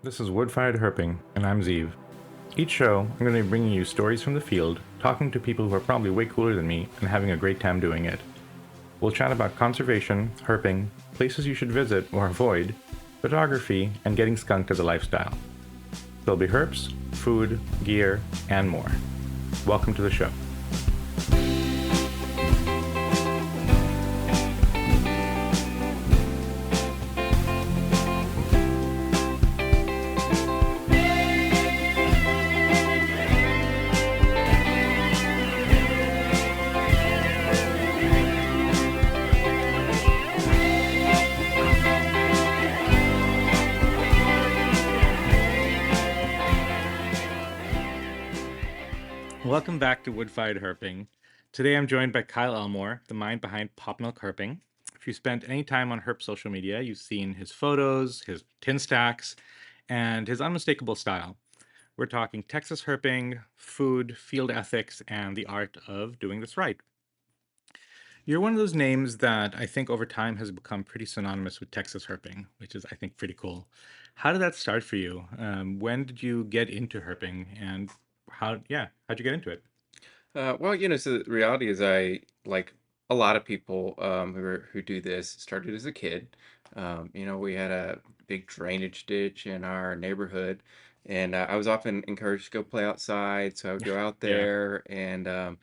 This is Wood Fired Herping, and I'm Zeev. Each show, I'm going to be bringing you stories from the field, talking to people who are probably way cooler than me, and having a great time doing it. We'll chat about conservation, herping, places you should visit or avoid, photography, and getting skunked as a lifestyle. There'll be herps, food, gear, and more. Welcome to the show. Welcome back to Wood Fired Herping. Today I'm joined by Kyle Elmore, the mind behind PopMilk Herping. If you spent any time on Herp social media, you've seen his photos, his tin stacks, and his unmistakable style. We're talking Texas herping, food, field ethics, and the art of doing this right. You're one of those names that I think over time has become pretty synonymous with Texas herping, which is, I think, pretty cool. How did that start for you? When did you get into herping, and how'd you get into it? So the reality is like a lot of people who do this, started as a kid. We had a big drainage ditch in our neighborhood, and I was often encouraged to go play outside. So I would go out Yeah. there and,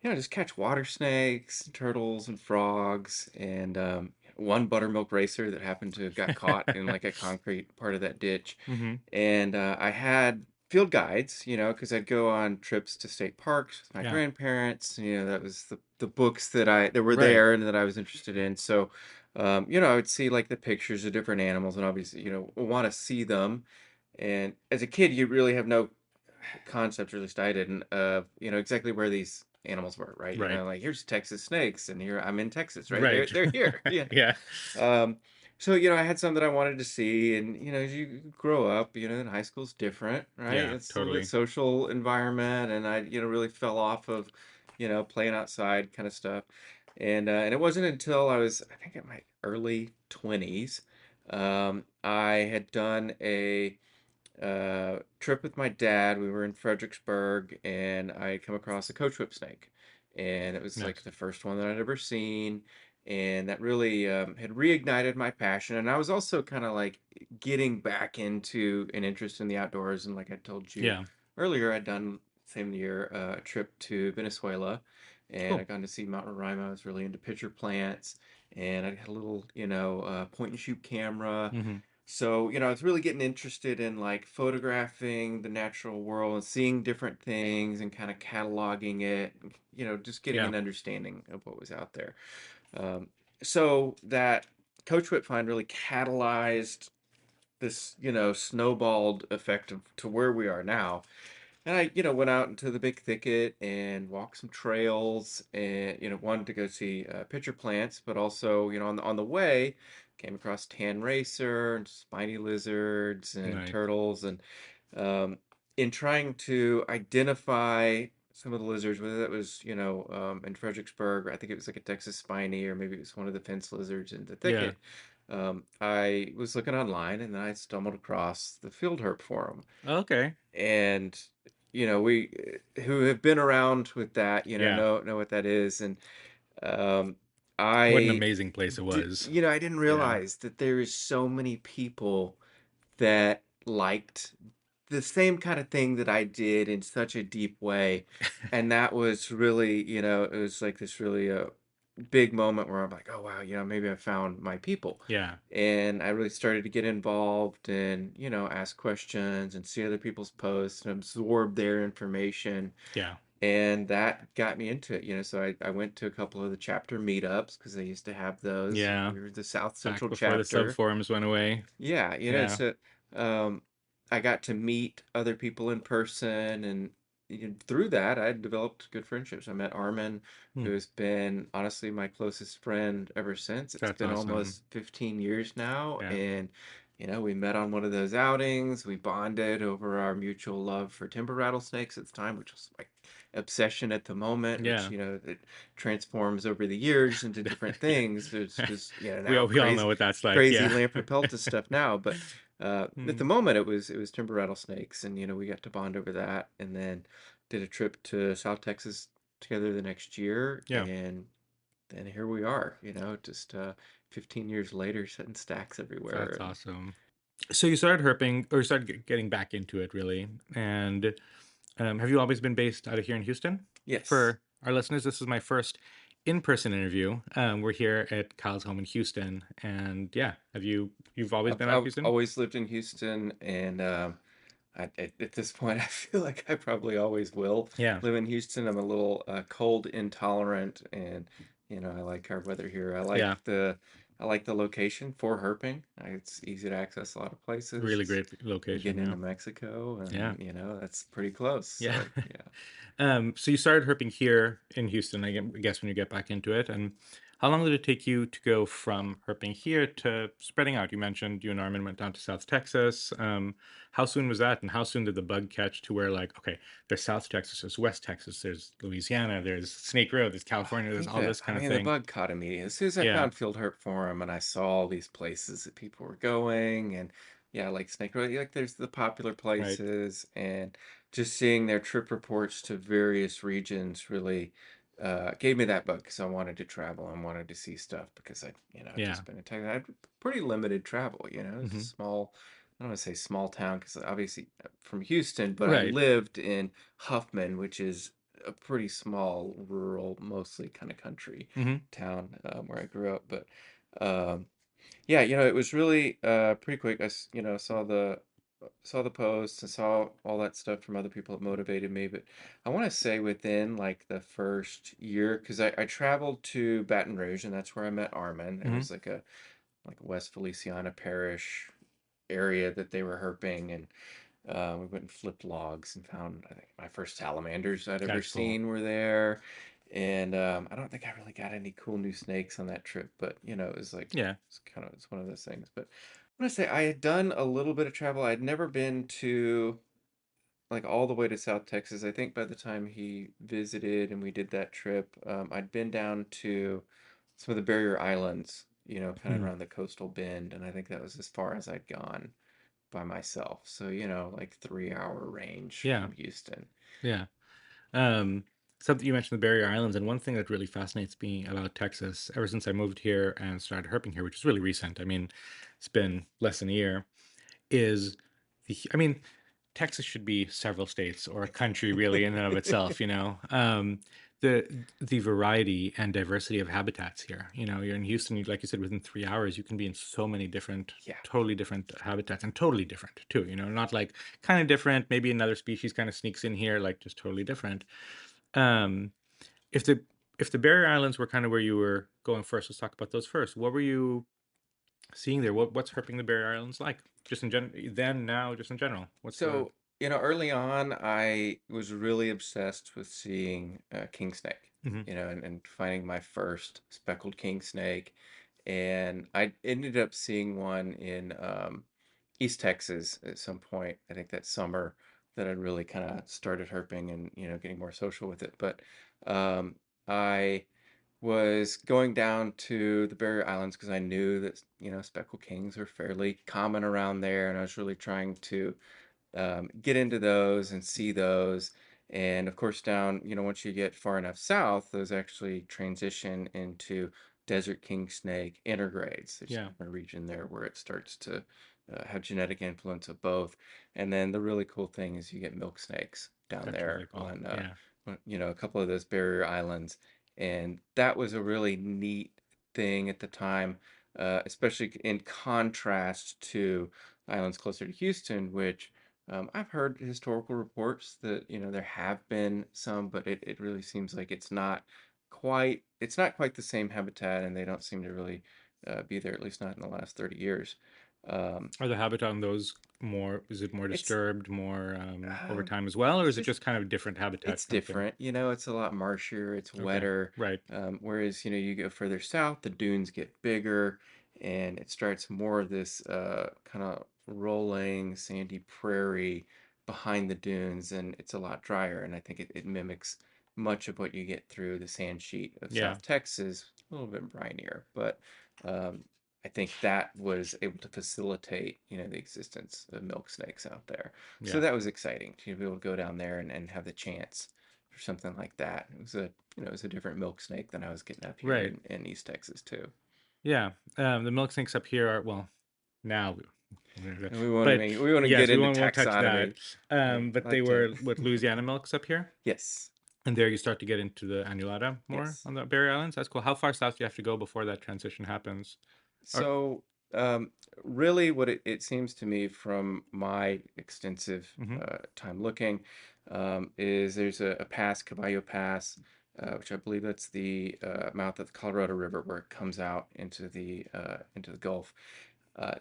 just catch water snakes, turtles, and frogs. And one buttermilk racer that happened to have got caught in like a concrete part of that ditch. hmm And I had field guides, because I'd go on trips to state parks with my Yeah. grandparents. That was the books that were Right. there and that I was interested in. So, I would see like the pictures of different animals, and obviously, want to see them. And as a kid, you really have no concept, or at least I didn't, of exactly where these animals were, right? Right. Like here's Texas snakes, and here I'm in Texas, right? They're Right. they're here, yeah. Yeah. Um, so, I had some that I wanted to see, and as you grow up, in high school's different, right? Yeah, It's a little bit totally. social environment, and I, really fell off of, playing outside kind of stuff. And it wasn't until I was, I think, in my early 20s, I had done a trip with my dad. We were in Fredericksburg, and I had come across a coach whip snake, and it was like Nice. the first one that I'd ever seen, and that really had reignited my passion. And I was also kind of like getting back into an interest in the outdoors, and like I told you Yeah. earlier, I'd done same year a trip to Venezuela, and I Cool. got to see Mountain Roraima. I was really into pitcher plants, and I had a little, point and shoot camera. hmm So, I was really getting interested in like photographing the natural world and seeing different things and kind of cataloging it, just getting Yeah. an understanding of what was out there. Um, so that Coach Whip find really catalyzed this, snowballed effect to where we are now. And I, went out into the big thicket and walked some trails, and, wanted to go see pitcher plants, but also, on the way, came across tan racer and spiny lizards and Nice. turtles. And um, in trying to identify some of the lizards, whether that was, in Fredericksburg, or I think it was like a Texas spiny, or maybe it was one of the fence lizards in the Yeah. thicket. I was looking online, and then I stumbled across the Field Herp forum. Okay. And we who have been around with that, Yeah. know what that is. And um What an I amazing place it was. I didn't Yeah. realize that there is so many people that liked the same kind of thing that I did in such a deep way. And that was really, it was like this really big moment where I'm like, oh wow, maybe I found my people. Yeah. And I really started to get involved and, ask questions and see other people's posts and absorb their information. Yeah. And that got me into it, So I went to a couple of the chapter meetups because they used to have those. Yeah. We were the South Back Central before the sub chapter. forums went away. Yeah, Yeah. so um, I got to meet other people in person, and through that, I developed good friendships. I met Armin, Hmm. who has been honestly my closest friend ever since. It's That's been awesome. almost 15 years now, Yeah. and we met on one of those outings. We bonded over our mutual love for timber rattlesnakes at the time, which was my obsession at the moment, which Yeah. it transforms over the years into different things. It's just we now all we all know crazy what that's like. crazy Yeah. lamprey peltis stuff now. But At the Mm, moment, it was timber rattlesnakes, and we got to bond over that, and then did a trip to South Texas together the next year, yeah, and then here we are, just 15 years later, setting stacks everywhere, that's and awesome. So you started herping, or you started getting back into it, really. And have you always been based out of here in Houston? yes. For our listeners, this is my first in-person interview. We're here at Kyle's home in Houston, and yeah, you've always I've, been out of I've Houston? always lived in Houston, and at this point, I feel like I probably always will Yeah, live in Houston. I'm a little cold intolerant, and I like our weather here. yeah, I like the location for herping. It's easy to access a lot of places. really great You location. get Yeah, into Mexico, yeah, and that's pretty close. yeah. So yeah. So you started herping here in Houston, guess when you get back into it. And how long did it take you to go from herping here to spreading out? You mentioned you and Armin went down to South Texas. How soon was that? And how soon did the bug catch to where, like, okay, there's South Texas, there's West Texas, there's Louisiana, there's Snake Road, there's California, there's all this I kind of mean, the thing. bug caught immediately. As soon as I Yeah, found Field Herp Forum and I saw all these places that people were going, and yeah, like Snake Road, like there's the popular right. places, and just seeing their trip reports to various regions really gave me that bug because I wanted to travel and wanted to see stuff because I'd Yeah. just been in Texas. I had pretty limited travel, it's a Hmm. small, I don't want to say small town because obviously from Houston, but I Right. lived in Huffman, which is a pretty small, rural, mostly kind of country Hmm. town where I grew up. But um, yeah, it was really pretty quick. Saw the posts and saw all that stuff from other people that motivated me. But I want to say within like the first year, because I traveled to Baton Rouge, and that's where I met Armin. There Hmm. was like West Feliciana Parish area that they were herping, and we went and flipped logs and found, I think, my first salamanders I'd ever That's cool. seen were there. And I don't think I really got any cool new snakes on that trip, but it was like, Yeah. it's one of those things. But I'm gonna say I had done a little bit of travel. I'd never been to like all the way to South Texas. I think by the time he visited and we did that trip, I'd been down to some of the barrier islands, kind of Mhm. around the coastal bend, and I think that was as far as I'd gone by myself. So, like 3 hour range Yeah. from Houston. Yeah. Um, Something you mentioned the Barrier Islands, and one thing that really fascinates me about Texas, ever since I moved here and started herping here, which is really recent. I mean, it's been less than a year. Is I mean, Texas should be several states or a country, really, in and of itself. The variety and diversity of habitats here. You're in Houston, like you said, within 3 hours, you can be in so many different, Yeah. totally different habitats, and totally different too. Not like kind of different. Maybe another species kind of sneaks in here, like just totally different. Um, if the Barrier Islands were kind of where you were going first, let's talk about those first. What were you seeing there? What's herping the Barrier Islands like? Just in general, then, now, just in general. What's the So, early on, I was really obsessed with seeing king snake, hmm and finding my first speckled king snake. And I ended up seeing one in East Texas at some point, I think that summer, that I really kind of started herping and, getting more social with it. But um, I was going down to the Barrier Islands because I knew that, speckled kings are fairly common around there. And I was really trying to get into those and see those. And of course, down, once you get far enough south, those actually transition into desert king snake intergrades. There's yeah, a region there where it starts to have genetic influence of both. And then the really cool thing is you get milk snakes down that's really there cool. Yeah, a couple of those barrier islands. And that was a really neat thing at the time, especially in contrast to islands closer to Houston, which I've heard historical reports that there have been some, but it really seems like it's not quite the same habitat, and they don't seem to really be there, at least not in the last 30 years. Um, are the habitat on those more? Is it more it's disturbed, more over um, time as well, or it's is it just just kind of different habitat it's kind of thing? different, it's a lot marshier, it's Okay, wetter. right. Whereas you go further south, the dunes get bigger, and it starts more of this kind of rolling sandy prairie behind the dunes, and it's a lot drier. And I think it mimics much of what you get through the sand sheet of Yeah, South Texas, a little bit brinier. But um, I think that was able to facilitate, the existence of milk snakes out there. So Yeah. that was exciting to be able to go down there and have the chance for something like that. It was a different milk snake than I was getting up here Right. in East Texas too. Yeah. The milk snakes up here are, well, now, And but we want to get yes, we into won't touch that. taxonomy. I'd But they like to. were what Louisiana milks up here, Yes. and there you start to get into the annulata more Yes. on the Barrier Islands. That's cool. How far south do you have to go before that transition happens? Or So, really, what it seems to me from my extensive mhm, time looking is there's a pass, Caballo Pass, which I believe that's the mouth of the Colorado River where it comes out into the Gulf.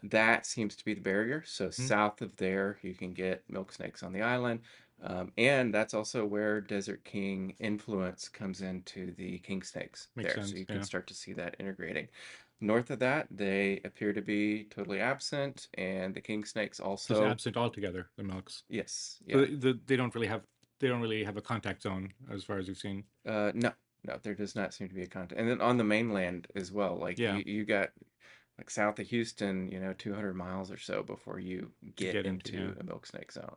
That seems to be the barrier. So mhm, south of there, you can get milk snakes on the island. And that's also where Desert King influence comes into the king snakes makes there. So sense. you can Yeah. start to see that integrating. North of that, they appear to be totally absent, and the king snakes Just also. absent altogether, the milks. Yes, So yeah. they don't really have a contact zone as far as you've seen. No, no, there does not seem to be a contact. And then on the mainland as well, like Yeah, you got like south of Houston, 200 miles or so before you to get get into. Yeah. into a milk snake zone.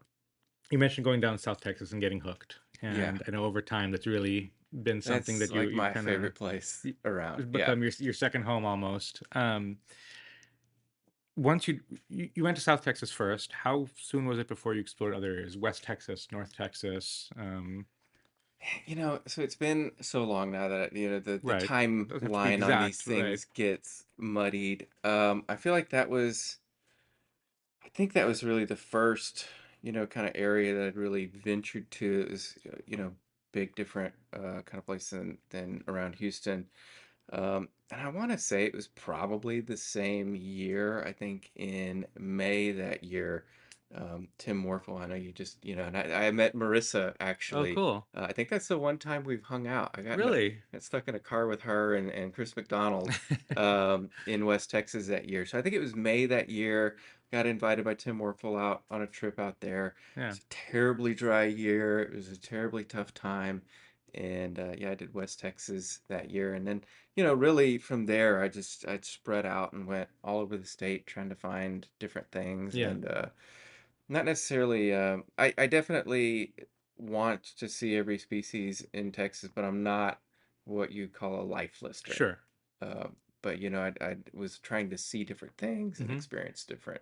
You mentioned going down to South Texas and getting hooked, Yeah, and I know over time that's really been something that's that like you've my kind of favorite place around. Yeah. become your second home almost. Once you went to South Texas first, how soon was it before you explored other areas? West Texas, North Texas, So it's been so long now that, the right? Doesn't have to be timeline on these exact, right? things gets muddied. I feel like I think that was really the first, kind of area that I'd really ventured to. It was, big different kind of place than around Houston. And I want to say it was probably the same year, I think in May that year. Tim Morphle, I know you just, and I met Marissa Oh, actually. cool. I think that's the one time we've hung out. Really? Got stuck in a car with her and Chris McDonald in West Texas that year. So I think it was May that year. Got invited by Tim Morphle out on a trip out there. Yeah, It's a terribly dry year. It was a terribly tough time. And yeah, I did West Texas that year. And then really from there, I'd spread out and went all over the state trying to find different things yeah, and not necessarily. I definitely want to see every species in Texas, but I'm not what you call a life lister. sure. Uh, but I was trying to see different things and Hmm. experience different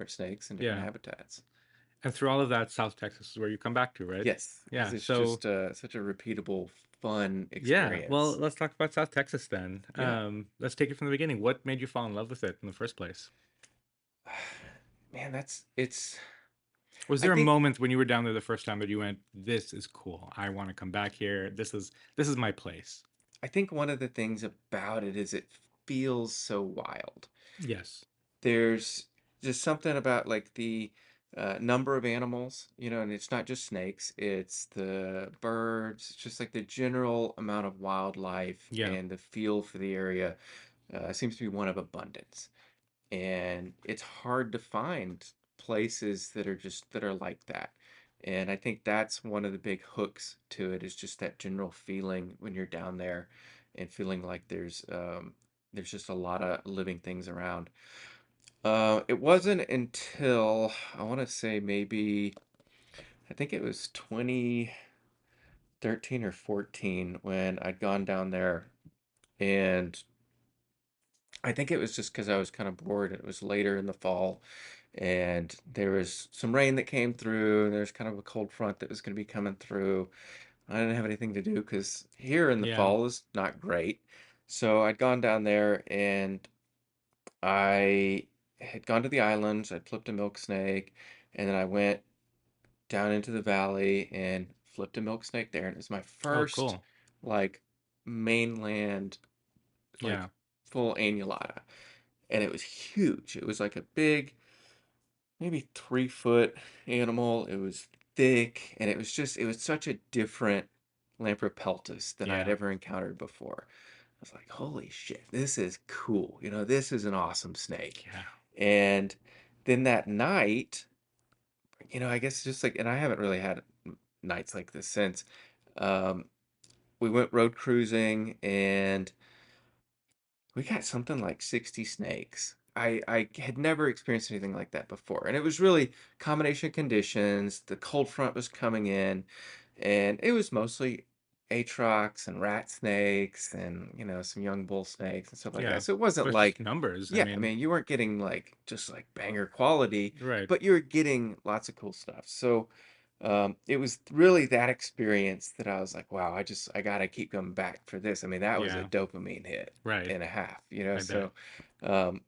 snakes and different Yeah, habitats. and through all of that, South Texas is where you come back to, right? Yes, because Yeah. it's So just such a repeatable, fun yeah, well, experience. let's talk about South Texas then. Yeah. Let's take it from the beginning. What made you fall in love with it in the first place? Man, that's it's Was I there a think moment when you were down there the first time that you went, "This is cool. I want to come back here. This is my place." I think one of the things about it is it feels so wild. Yes. There's just something about like the number of animals, and it's not just snakes, it's the birds, it's just like the general amount of wildlife Yeah. and the feel for the area seems to be one of abundance. And it's hard to find places that are like that. And I think that's one of the big hooks to it is just that general feeling when you're down there and feeling like there's just a lot of living things around. It wasn't until I want to say maybe I think it was 2013 or 14 when I'd gone down there, and I think it was just because I was kind of bored. It was later in the fall, and there was some rain that came through, and there's kind of a cold front that was going to be coming through. I didn't have anything to do because here in the Yeah. fall is not great. So I'd gone down there and I had gone to the islands. I'd flipped a milk snake, and then I went down into the valley and flipped a milk snake there. And it was my Oh, first cool. like mainland like Yeah. full annulata, and it was huge. It was like a big, maybe 3 foot animal. It was thick, and it was such a different Lampropeltis than I'd Yeah. ever encountered before. I was like, holy shit, this is cool. This is an awesome snake. Yeah. And then that night, I guess just like, and I haven't really had nights like this since. Um, we went road cruising and we got something like 60 snakes. I had never experienced anything like that before. And it was really combination of conditions. The cold front was coming in, and it was mostly atrox and rat snakes and, some young bull snakes and stuff like Yeah. that. So it wasn't But it's just like, numbers. I yeah, I mean, mean, you weren't getting like just like banger quality, right. but you were getting lots of cool stuff. So it was really that experience that I was like, wow, I gotta keep coming back for this. I mean, that was a Yeah. dopamine hit Right. and a half, I bet. so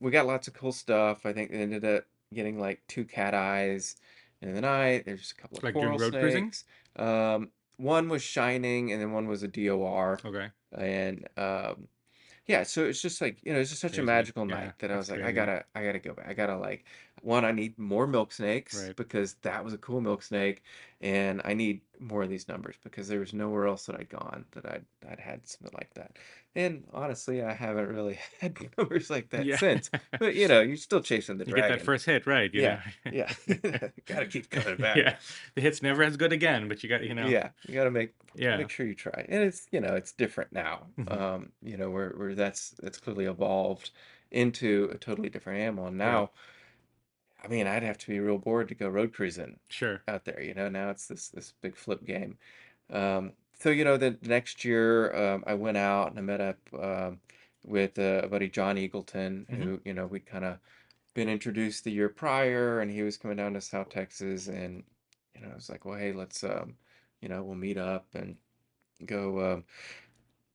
we got lots of cool stuff. I think they ended up getting like two cat eyes in the night. There's a couple of Like doing coral road cruising? snakes. One was shining and then one was a DOR. Okay. And yeah, so it's just like, it's just such a Crazy. magical Yeah. night that I That's was like, crazy. I gotta go back. I gotta like, one, I need more milk snakes Right. because that was a cool milk snake, and I need more of these numbers because there was nowhere else that I'd gone that I'd had something like that. And honestly, I haven't really had numbers like that Yeah. since. But you're still chasing the You get that dragon. first hit, right, Yeah, yeah, gotta keep coming back. Yeah. The hit's never as good again, but you got, Yeah, you gotta yeah. make sure you try. And it's different now. Hmm. Where that's clearly evolved into a totally different animal. And Right. now, I mean, I'd have to be real bored to go road cruising Sure. out there. Now it's this big flip game. So the next year, I went out and I met up with a buddy John Eagleton, Hmm. who we'd kind of been introduced the year prior, and he was coming down to South Texas, and I was like, well, hey, let's we'll meet up and go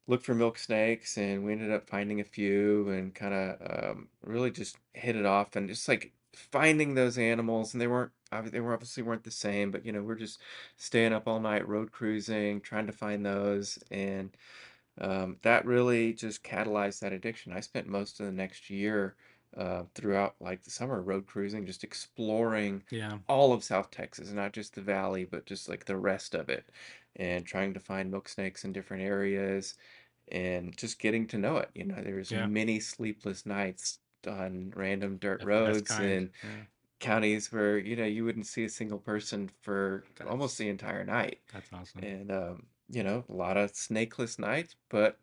look for milk snakes, and we ended up finding a few and kind of really just hit it off, and just like finding those animals, and they were obviously weren't the same, but we're just staying up all night road cruising trying to find those, and that really just catalyzed that addiction. I spent most of the next year throughout like the summer road cruising, just exploring Yeah. all of South Texas, not just the valley, but just like the rest of it, and trying to find milk snakes in different areas and just getting to know it. There's Yeah. many sleepless nights on random dirt That's the best roads kind. in Yeah. counties where you wouldn't see a single person for almost That's the entire night, that's awesome. and a lot of snakeless nights, but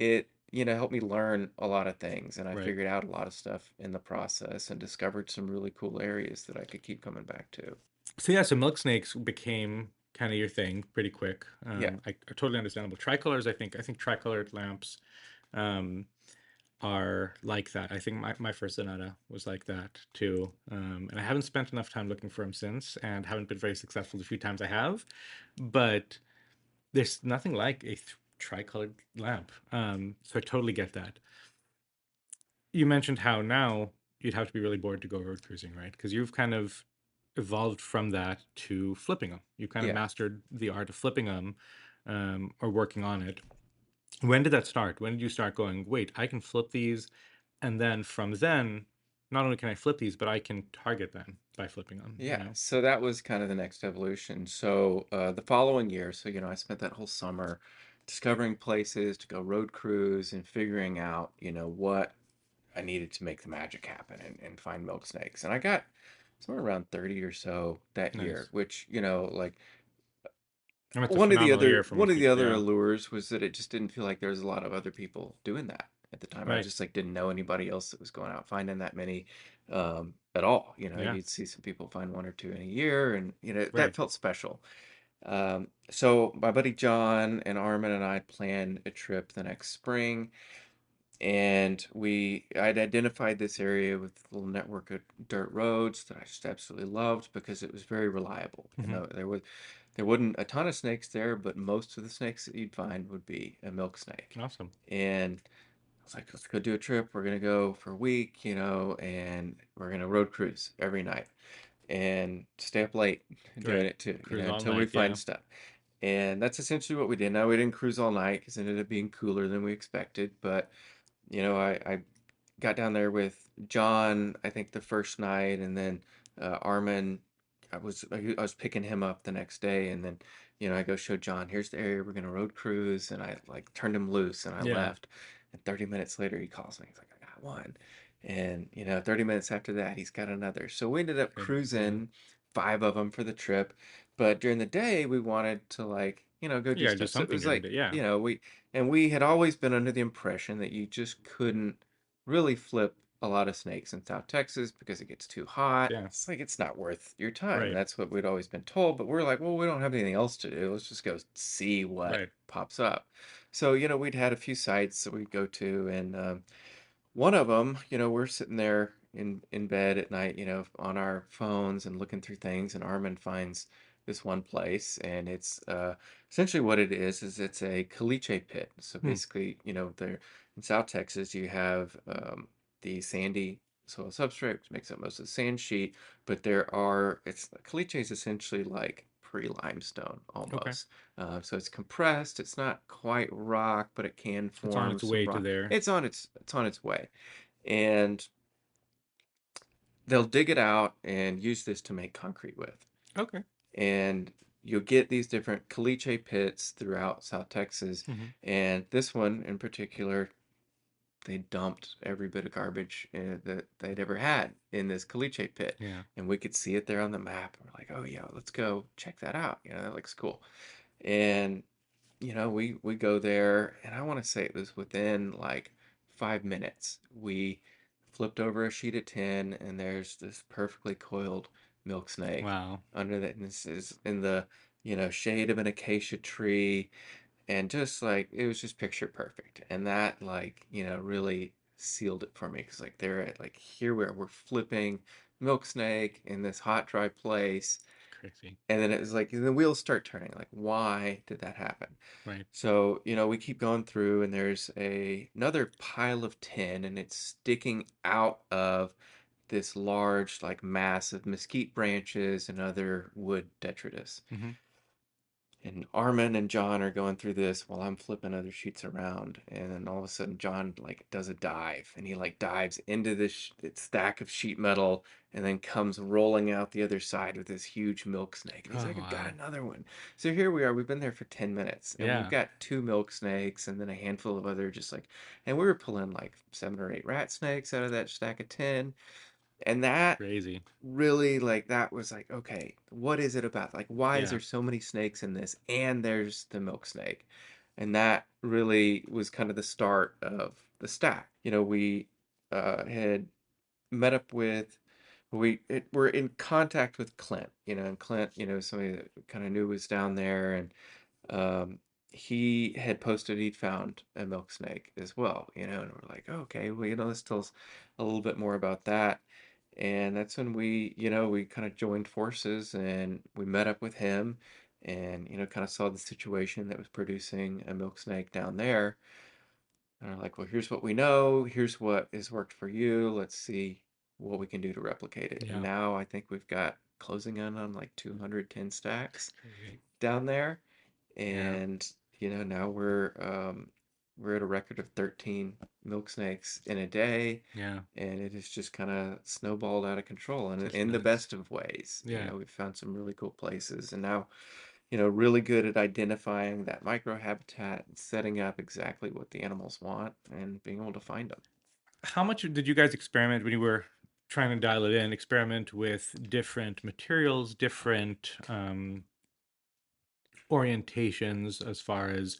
it helped me learn a lot of things, and I Right. figured out a lot of stuff in the process and discovered some really cool areas that I could keep coming back to. So yeah, so milk snakes became kind of your thing pretty quick. Yeah, I totally understandable. Tricolors, I think tricolored lamps um, are like that. I think my first Sonata was like that too. And I haven't spent enough time looking for them since, and haven't been very successful the few times I have. But there's nothing like a tricolored lamp. So I totally get that. You mentioned how now you'd have to be really bored to go road cruising, right? Because you've kind of evolved from that to flipping them. You kind of yeah. mastered the art of flipping them, or working on it. When did that start? When did you start going, wait, I can flip these, and then from then, not only can I flip these, but I can target them by flipping them, Yeah, so that was kind of the next evolution. So the following year, so I spent that whole summer discovering places to go road cruise and figuring out, what I needed to make the magic happen, and find milk snakes. And I got somewhere around 30 or so that year, Nice. which, like And it's a phenomenal year for one most of the people. other Yeah. allures was that it just didn't feel like there was a lot of other people doing that at the time. I Right. just like didn't know anybody else that was going out finding that many at all. Yeah. You'd see some people find one or two in a year, and that Right. felt special. So my buddy John and Armin and I planned a trip the next spring, and I'd identified this area with a little network of dirt roads that I just absolutely loved because it was very reliable. Hmm. There wasn't a ton of snakes there, but most of the snakes that you'd find would be a milk snake. Awesome. And I was like, let's go do a trip. We're gonna go for a week, and we're gonna road cruise every night and stay up late doing Right. it too, Cruise all until we night. find Yeah. stuff. And that's essentially what we did. Now we didn't cruise all night because it ended up being cooler than we expected, but I got down there with John, I think the first night, and then Armin. I was picking him up the next day, and then I go show John, here's the area we're gonna road cruise, and I like turned him loose, and I Yeah. left. And 30 minutes later, he calls me. He's like, I got one, and 30 minutes after that, he's got another. So we ended up Goodness. Yeah. cruising five of them for the trip, but during the day we wanted to like go do Yeah. Do stuff. So it something was during like the day. Yeah. we had always been under the impression that you just couldn't really flip a lot of snakes in South Texas because it gets too hot. Yeah. It's like it's not worth your time. Right. That's what we'd always been told, but we're like, well, we don't have anything else to do. Let's just go see what Right. pops up. So, we'd had a few sites that we'd go to, and one of them, we're sitting there in bed at night, on our phones and looking through things, and Armin finds this one place, and it's essentially what it is it's a caliche pit. So Hmm. basically, there in South Texas, you have the sandy soil substrate, which makes up most of the sand sheet, but it's caliche is essentially like pre-limestone Okay. almost. So it's compressed. It's not quite rock, but it can It's on form its some way to rock. there. It's on its way, and they'll dig it out and use this to make concrete with. Okay. And you'll get these different caliche pits throughout South Texas, Hmm. and this one in particular, they dumped every bit of garbage that they'd ever had in this caliche pit, Yeah. and we could see it there on the map. And we're like, oh yeah, let's go check that out. That looks cool. And we go there, and I want to say it was within like 5 minutes. We flipped over a sheet of tin, and there's this perfectly coiled milk snake Wow. under that. And this is in the, shade of an acacia tree, and just like it was just picture perfect. And that, like, really sealed it for me because like they're at like here where we're flipping milk snake in this hot, dry place, Crazy. and then it was like the wheels start turning. Like, why did that happen? Right. So, we keep going through, and there's another pile of tin, and it's sticking out of this large, like, mass of mesquite branches and other wood detritus. Hmm. And Armin and John are going through this while I'm flipping other sheets around, and then all of a sudden John like does a dive, and he like dives into this stack of sheet metal, and then comes rolling out the other side with this huge milk snake. And he's Oh like, "I got wow. another one." So here we are. We've been there for 10 minutes, and we've Yeah. got two milk snakes, and then a handful of other just like, and we were pulling like 7 or 8 rat snakes out of that stack of 10, and that Crazy. really like that was like, okay, what is it about, like, why is Yeah. there so many snakes in this, and there's the milk snake? And that really was kind of the start of the stack. We had met up with we're in contact with Clint, and Clint, somebody that kind of knew was down there, and um, he had posted he'd found a milk snake as well, and we're like, oh, okay, well, this tells a little bit more about that. And that's when we kind of joined forces, and we met up with him, and, kind of saw the situation that was producing a milk snake down there. And we're like, well, here's what we know, here's what has worked for you. Let's see what we can do to replicate it. And Yeah. now I think we've got closing in on like 210 stacks Crazy. down there, Yeah. and now we're at a record of 13 milk snakes in a day, Yeah. and it has just kind of snowballed out of control, and That's in the nuts. best of ways. Yeah. We've found some really cool places, and now really good at identifying that microhabitat and setting up exactly what the animals want and being able to find them. How much did you guys experiment when you were trying to dial it in? Experiment with different materials, different orientations as far as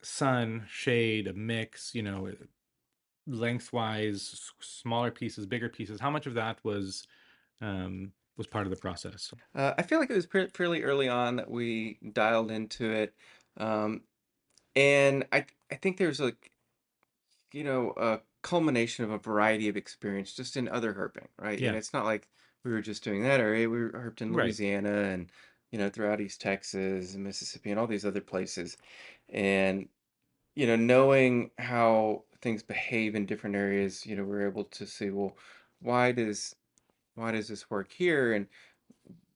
sun, shade, a mix, lengthwise, smaller pieces, bigger pieces. How much of that was part of the process? I feel like it was fairly early on that we dialed into it, um, and I think there's a culmination of a variety of experience just in other herping, right? Yeah. It's not like we were just doing that area. We were herped in Right. Louisiana, and throughout East Texas and Mississippi and all these other places, and knowing how things behave in different areas, we're able to see, well, why does this work here, and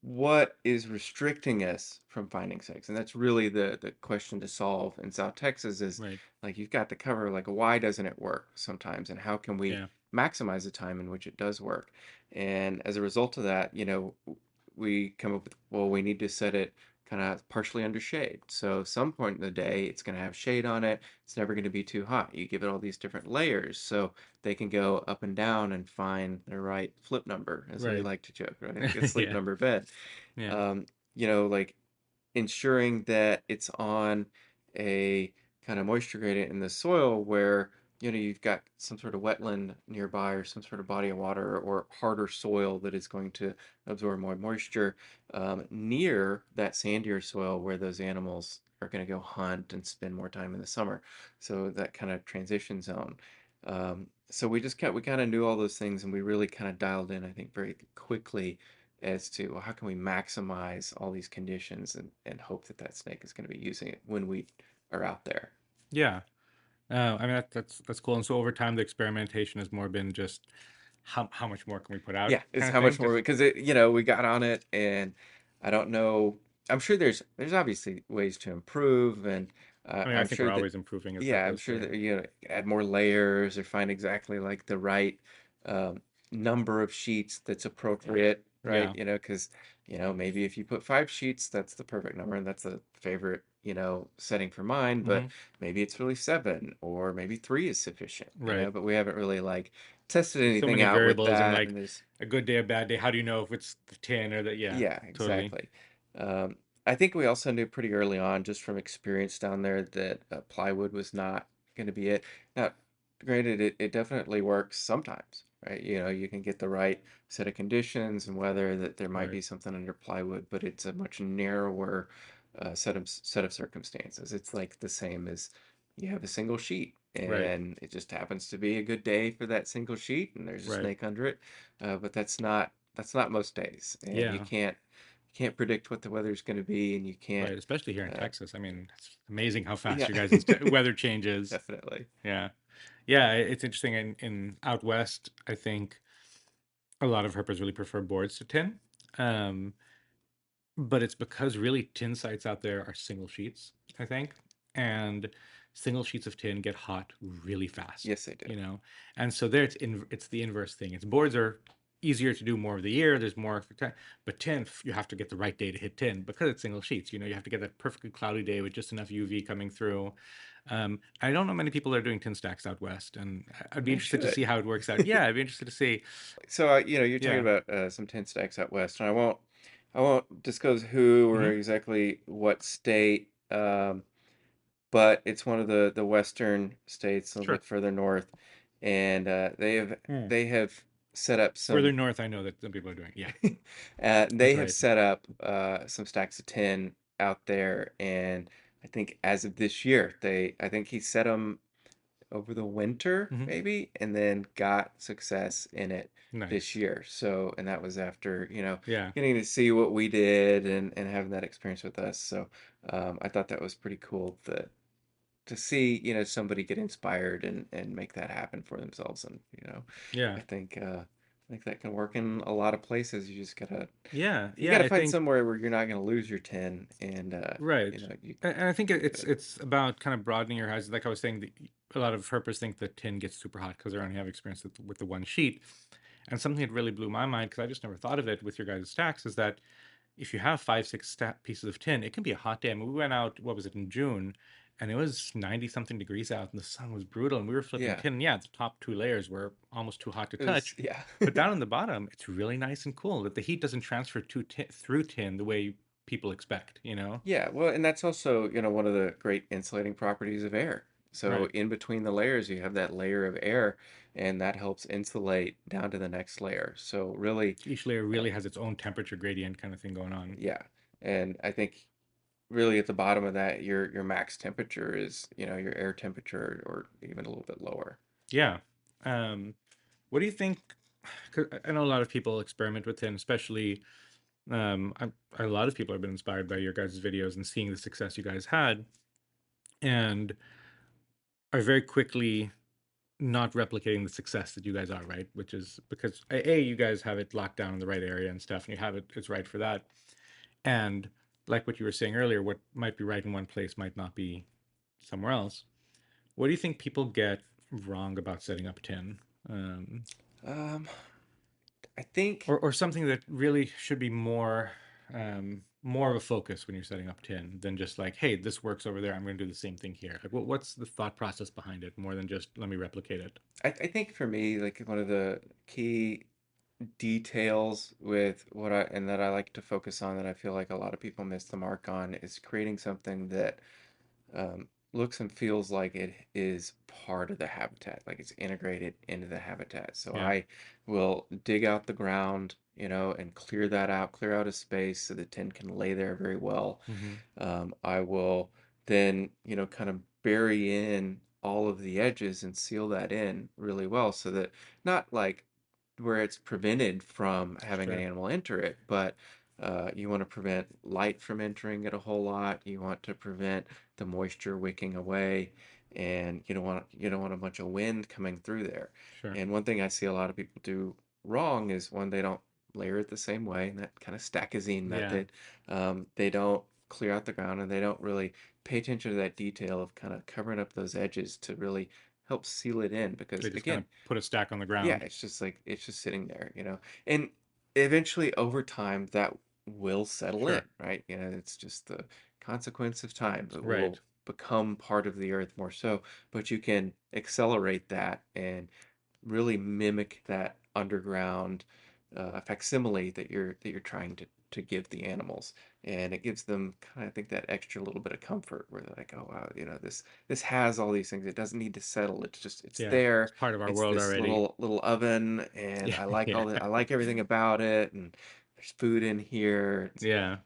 what is restricting us from finding sex? And that's really the question to solve in South Texas is Right. like you've got to cover like why doesn't it work sometimes, and how can we Yeah. maximize the time in which it does work? And as a result of that, we come up with, well, we need to set it kind of partially under shade. So some point in the day it's going to have shade on it. It's never going to be too hot. You give it all these different layers so they can go up and down and find the right flip number, as we Right. like to joke, right? Like a sleep Yeah. number bed. Yeah. Um, like ensuring that it's on a kind of moisture gradient in the soil where you've got some sort of wetland nearby or some sort of body of water or harder soil that is going to absorb more moisture near that sandier soil where those animals are going to go hunt and spend more time in the summer. So that kind of transition zone. So we kind of knew all those things, and we really kind of dialed in, I think, very quickly as to, well, how can we maximize all these conditions and hope that that snake is going to be using it when we are out there. Yeah. I mean that's cool. And so over time, the experimentation has more been just how much more can we put out, Yeah, it's kind of how thing. much more Just because we got on it, and I don't know. I'm sure there's obviously ways to improve, and I mean, I I'm think we're sure that always improving as yeah, I'm herpers. So sure yeah, that add more layers or find exactly like the right um, number of sheets that's appropriate, right? yeah, Because maybe if you put 5 sheets, that's the perfect number, and that's a favorite setting for mine. But hmm, maybe it's really 7, or maybe 3 is sufficient. right. But we haven't really like tested There's so anything many out with variables and that, like and there's a good day, a bad day. How do you know if it's the 10 or the yeah, yeah, totally. exactly. Um, I think we also knew pretty early on, just from experience down there, that plywood was not going to be it. Now, granted, it definitely works sometimes, right? You can get the right set of conditions and weather that there might Right, be something under plywood, but it's a much narrower set of circumstances. It's like the same as you have a single sheet, right, and it just happens to be a good day for that single sheet, and there's a right. snake under it. But that's not most days, and Yeah, you can't predict what the weather's going to be, and you can't. right. Especially here in Uh, Texas. I mean, it's amazing how fast yeah, your guys' weather changes. definitely. Yeah, yeah. It's interesting in out west. I think a lot of herpers really prefer boards to tin. Um, but it's because really tin sites out there are single sheets, I think, and single sheets of tin get hot really fast, Yes, they do. you know. And so there it's the inverse thing. It's boards are easier to do more of the year. There's more for time, but tin you have to get the right day to hit tin because it's single sheets. You know, you have to get that perfectly cloudy day with just enough UV coming through. I don't know many people that are doing tin stacks out west, and I'd be They interested to see should. how it works out. Yeah, I'd be interested to see. So you're talking Yeah. about some tent stacks out west, and I won't disclose who or Hmm. exactly what state, but it's one of the western states, a little Sure. bit further north, and Hmm. they have set up Further some north, I know that some people are doing. Yeah, they that's have right. set up some stacks of tin out there, and I think as of this year, I think he set them over the winter, Hmm. maybe, and then got success in it this Nice. year. So, and that was after, Yeah. getting to see what we did and having that experience with us. So, I thought that was pretty cool to see, somebody get inspired and make that happen for themselves. And, Yeah. I think, I think that can work in a lot of places. Yeah. You Yeah. got to I find think somewhere where you're not going to lose your 10 and, right. you And I think can do it's it. it's about kind of broadening your horizons. Like I was saying, a lot of herpers think the tin gets super hot because they only have experience with the one sheet. And something that really blew my mind because I just never thought of it with your guys' stacks is that if you have five, six pieces of tin, it can be a hot day. I mean, we went out, what was it, in June, and it was 90 something degrees out and the sun was brutal. And we were flipping Yeah. tin. And yeah, the top two layers were almost too hot to touch. Yeah. But down in the bottom, it's really nice and cool that the heat doesn't transfer through tin the way people expect, you know? Yeah, well, and that's also, one of the great insulating properties of air. So Right. in between the layers, you have that layer of air, and that helps insulate down to the next layer. So really, Each layer uh, really has its own temperature gradient kind of thing going on. yeah. And I think really at the bottom of that, your max temperature is, your air temperature or even a little bit lower. Yeah. Um, what do you think? 'Cause I know a lot of people experiment with tin, especially a lot of people have been inspired by your guys' videos and seeing the success you guys had, and are very quickly not replicating the success that you guys are, right? Which is because you guys have it locked down in the right area and stuff, and you have it's right for that. And like what you were saying earlier, what might be right in one place might not be somewhere else. What do you think people get wrong about setting up tin? Um, Um, I think or something that really should be more of a focus when you're setting up tin than just like, hey, this works over there, I'm going to do the same thing here. Like, what's the thought process behind it more than just let me replicate it? I think for me, like one of the key details with what that I like to focus on that I feel like a lot of people miss the mark on is creating something that looks and feels like it is part of the habitat, like it's integrated into the habitat. So Yeah. I will dig out the ground, and clear that out, clear out a space so the tin can lay there very well. Hmm. I will then, kind of bury in all of the edges and seal that in really well so that not like where it's prevented from having an Sure. animal enter it, but you want to prevent light from entering it a whole lot. You want to prevent the moisture wicking away, and you don't want a bunch of wind coming through there. Sure. And one thing I see a lot of people do wrong is when they don't layer it the same way, and that kind of stackazine Yeah. method, they don't clear out the ground and they don't really pay attention to that detail of kind of covering up those edges to really help seal it in They because just kind again, of put a stack on the yeah, ground. it's just like it's just sitting there, and eventually over time that will settle in, Sure. right? It's just the consequence of time. It Right. will become part of the earth more so, but you can accelerate that and really mimic that underground facsimile that you're trying to give the animals, and it gives them kind of, I think, that extra little bit of comfort where they're like, oh wow, this has all these things. It doesn't need to settle. It's Yeah. It's there. part of our It's world this already. little oven, and Yeah. I like Yeah. I like everything about it, and there's food in here. Yeah.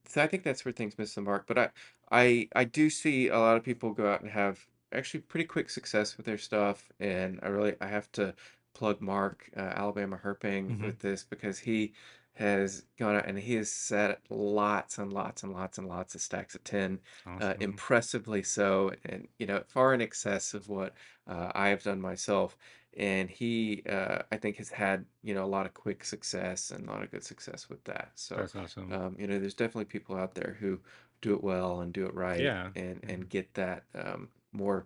So I think that's where things miss the mark. But I do see a lot of people go out and have actually pretty quick success with their stuff, and I have to plug Mark, Alabama Herping, Hmm. with this because he has gone out and he has set lots and lots and lots and lots of stacks of tin, Awesome. impressively so, and far in excess of what I have done myself. And he, I think, has had a lot of quick success and a lot of good success with that. So That's awesome. there's definitely people out there who do it well and do it right Yeah. and Yeah. and get that more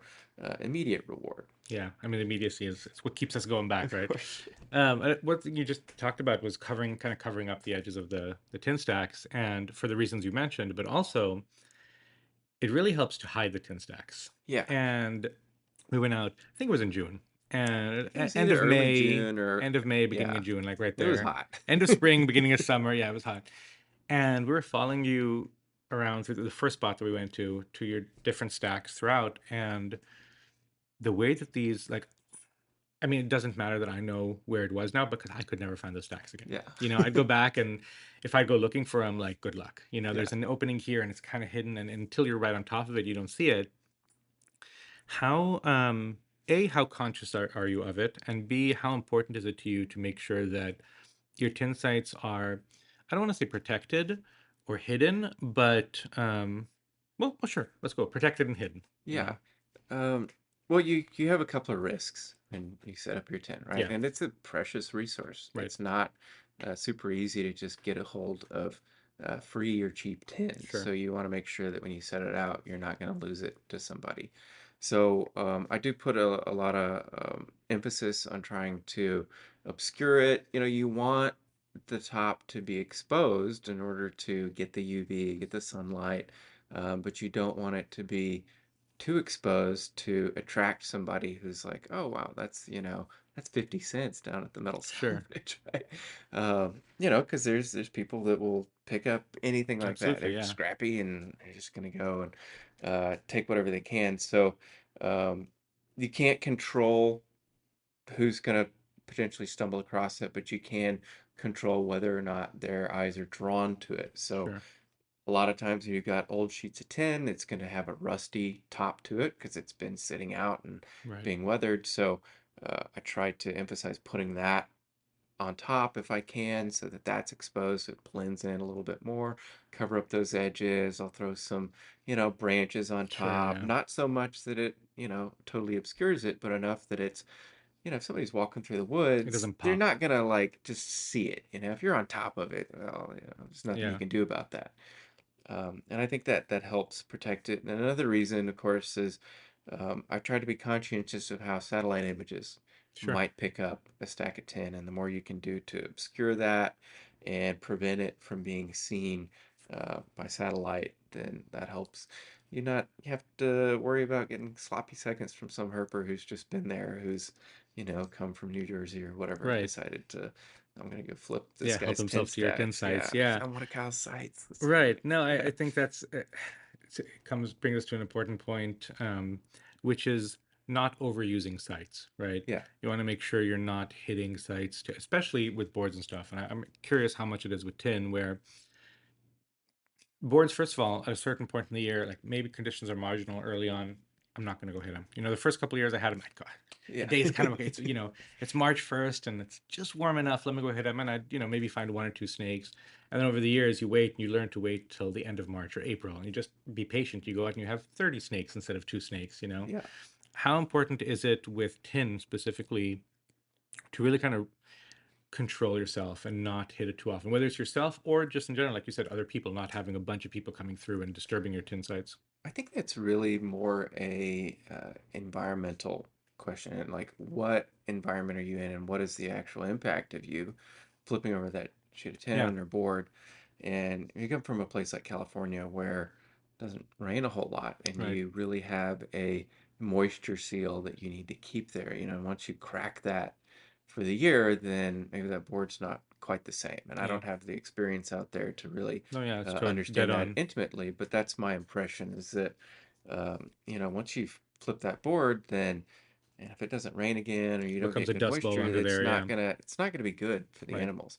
immediate reward. Yeah. I mean, immediacy is it's what keeps us going back, Of right? course. What you just talked about was kind of covering up the edges of the tin stacks, and for the reasons you mentioned, but also it really helps to hide the tin stacks. Yeah. And we went out, I think it was in June, and It was either early June or End of May, beginning yeah, of June, like right it was there. hot. End of spring, beginning of summer. Yeah, it was hot. And we were following you around through the first spot that we went to your different stacks throughout. And the way that these, like, I mean, it doesn't matter that I know where it was now because I could never find those stacks again. Yeah. I'd go back, and if I go looking for them, like, good luck. Yeah. There's an opening here and it's kind of hidden, and until you're right on top of it, you don't see it. How, A, how conscious are you of it? And B, how important is it to you to make sure that your tin sites are, I don't want to say protected or hidden, but, well, sure, let's go protected and hidden, you Yeah. know? Um, well, you have a couple of risks when you set up your tent, right? Yeah, And it's a precious resource. right. It's not super easy to just get a hold of free or cheap tin. Sure. So you want to make sure that when you set it out, you're not going to lose it to somebody. So I do put a lot of emphasis on trying to obscure it. You want the top to be exposed in order to get the UV, get the sunlight, but you don't want it to be too exposed to attract somebody who's like, oh wow, that's 50 cents down at the metal Sure. salvage, right? Because there's people that will pick up anything like that. Absolutely. They're Yeah. scrappy and they're just gonna go and take whatever they can. So um, you can't control who's gonna potentially stumble across it, but you can control whether or not their eyes are drawn to it. So Sure. a lot of times when you've got old sheets of tin, it's going to have a rusty top to it because it's been sitting out and Right. being weathered. So I try to emphasize putting that on top if I can so that that's exposed so it blends in a little bit more, cover up those edges. I'll throw some, branches on Sure. top, Yeah. not so much that it, totally obscures it, but enough that it's, if somebody's walking through the It woods, doesn't they're pop. not gonna like just see it. If you're on top of it, well, there's nothing you Yeah. can do about that. And I think that helps protect it. And another reason, of course, is I've tried to be conscientious of how satellite images Sure. might pick up a stack of tin, and the more you can do to obscure that and prevent it from being seen by satellite, then that helps. You have to worry about getting sloppy seconds from some herper who's just been there, who's come from New Jersey or whatever, and Right. decided to, I'm gonna go flip this Yeah. Help guy's tin himself to your tin stacks. Yeah, sites. I Yeah. found one of Kyle's sites. Let's see. Right. No, I Yeah. think that's it comes brings us to an important point, which is not overusing sites, right? Yeah. You want to make sure you're not hitting sites, especially with boards and stuff. And I'm curious how much it is with tin, where boards, first of all, at a certain point in the year, like maybe conditions are marginal early on. I'm not going to go hit them. The first couple of years I had them, I God, the Yeah. day's kind of okay. It's it's March 1st and it's just warm enough. Let me go hit them, and I maybe find one or two snakes. And then over the years, you wait and you learn to wait till the end of March or April, and you just be patient. You go out and you have 30 snakes instead of two snakes. Yeah. How important is it with tin specifically to really kind of control yourself and not hit it too often, whether it's yourself or just in general, like you said, other people, not having a bunch of people coming through and disturbing your tin sites? I think that's really more a environmental question, and like what environment are you in, and what is the actual impact of you flipping over that sheet of Yeah, tin or board? And if you come from a place like California where it doesn't rain a whole lot, and right. you really have a moisture seal that you need to keep there, once you crack that for the year, then maybe that board's not quite the same. And I Yeah. don't have the experience out there to really No, yeah, it's dead understand that on. intimately, but that's my impression is that, once you've flipped that board, then and if it doesn't rain again or you don't Becomes get a good dust bowl moisture, under there. Yeah, it's not gonna be good for the right. animals.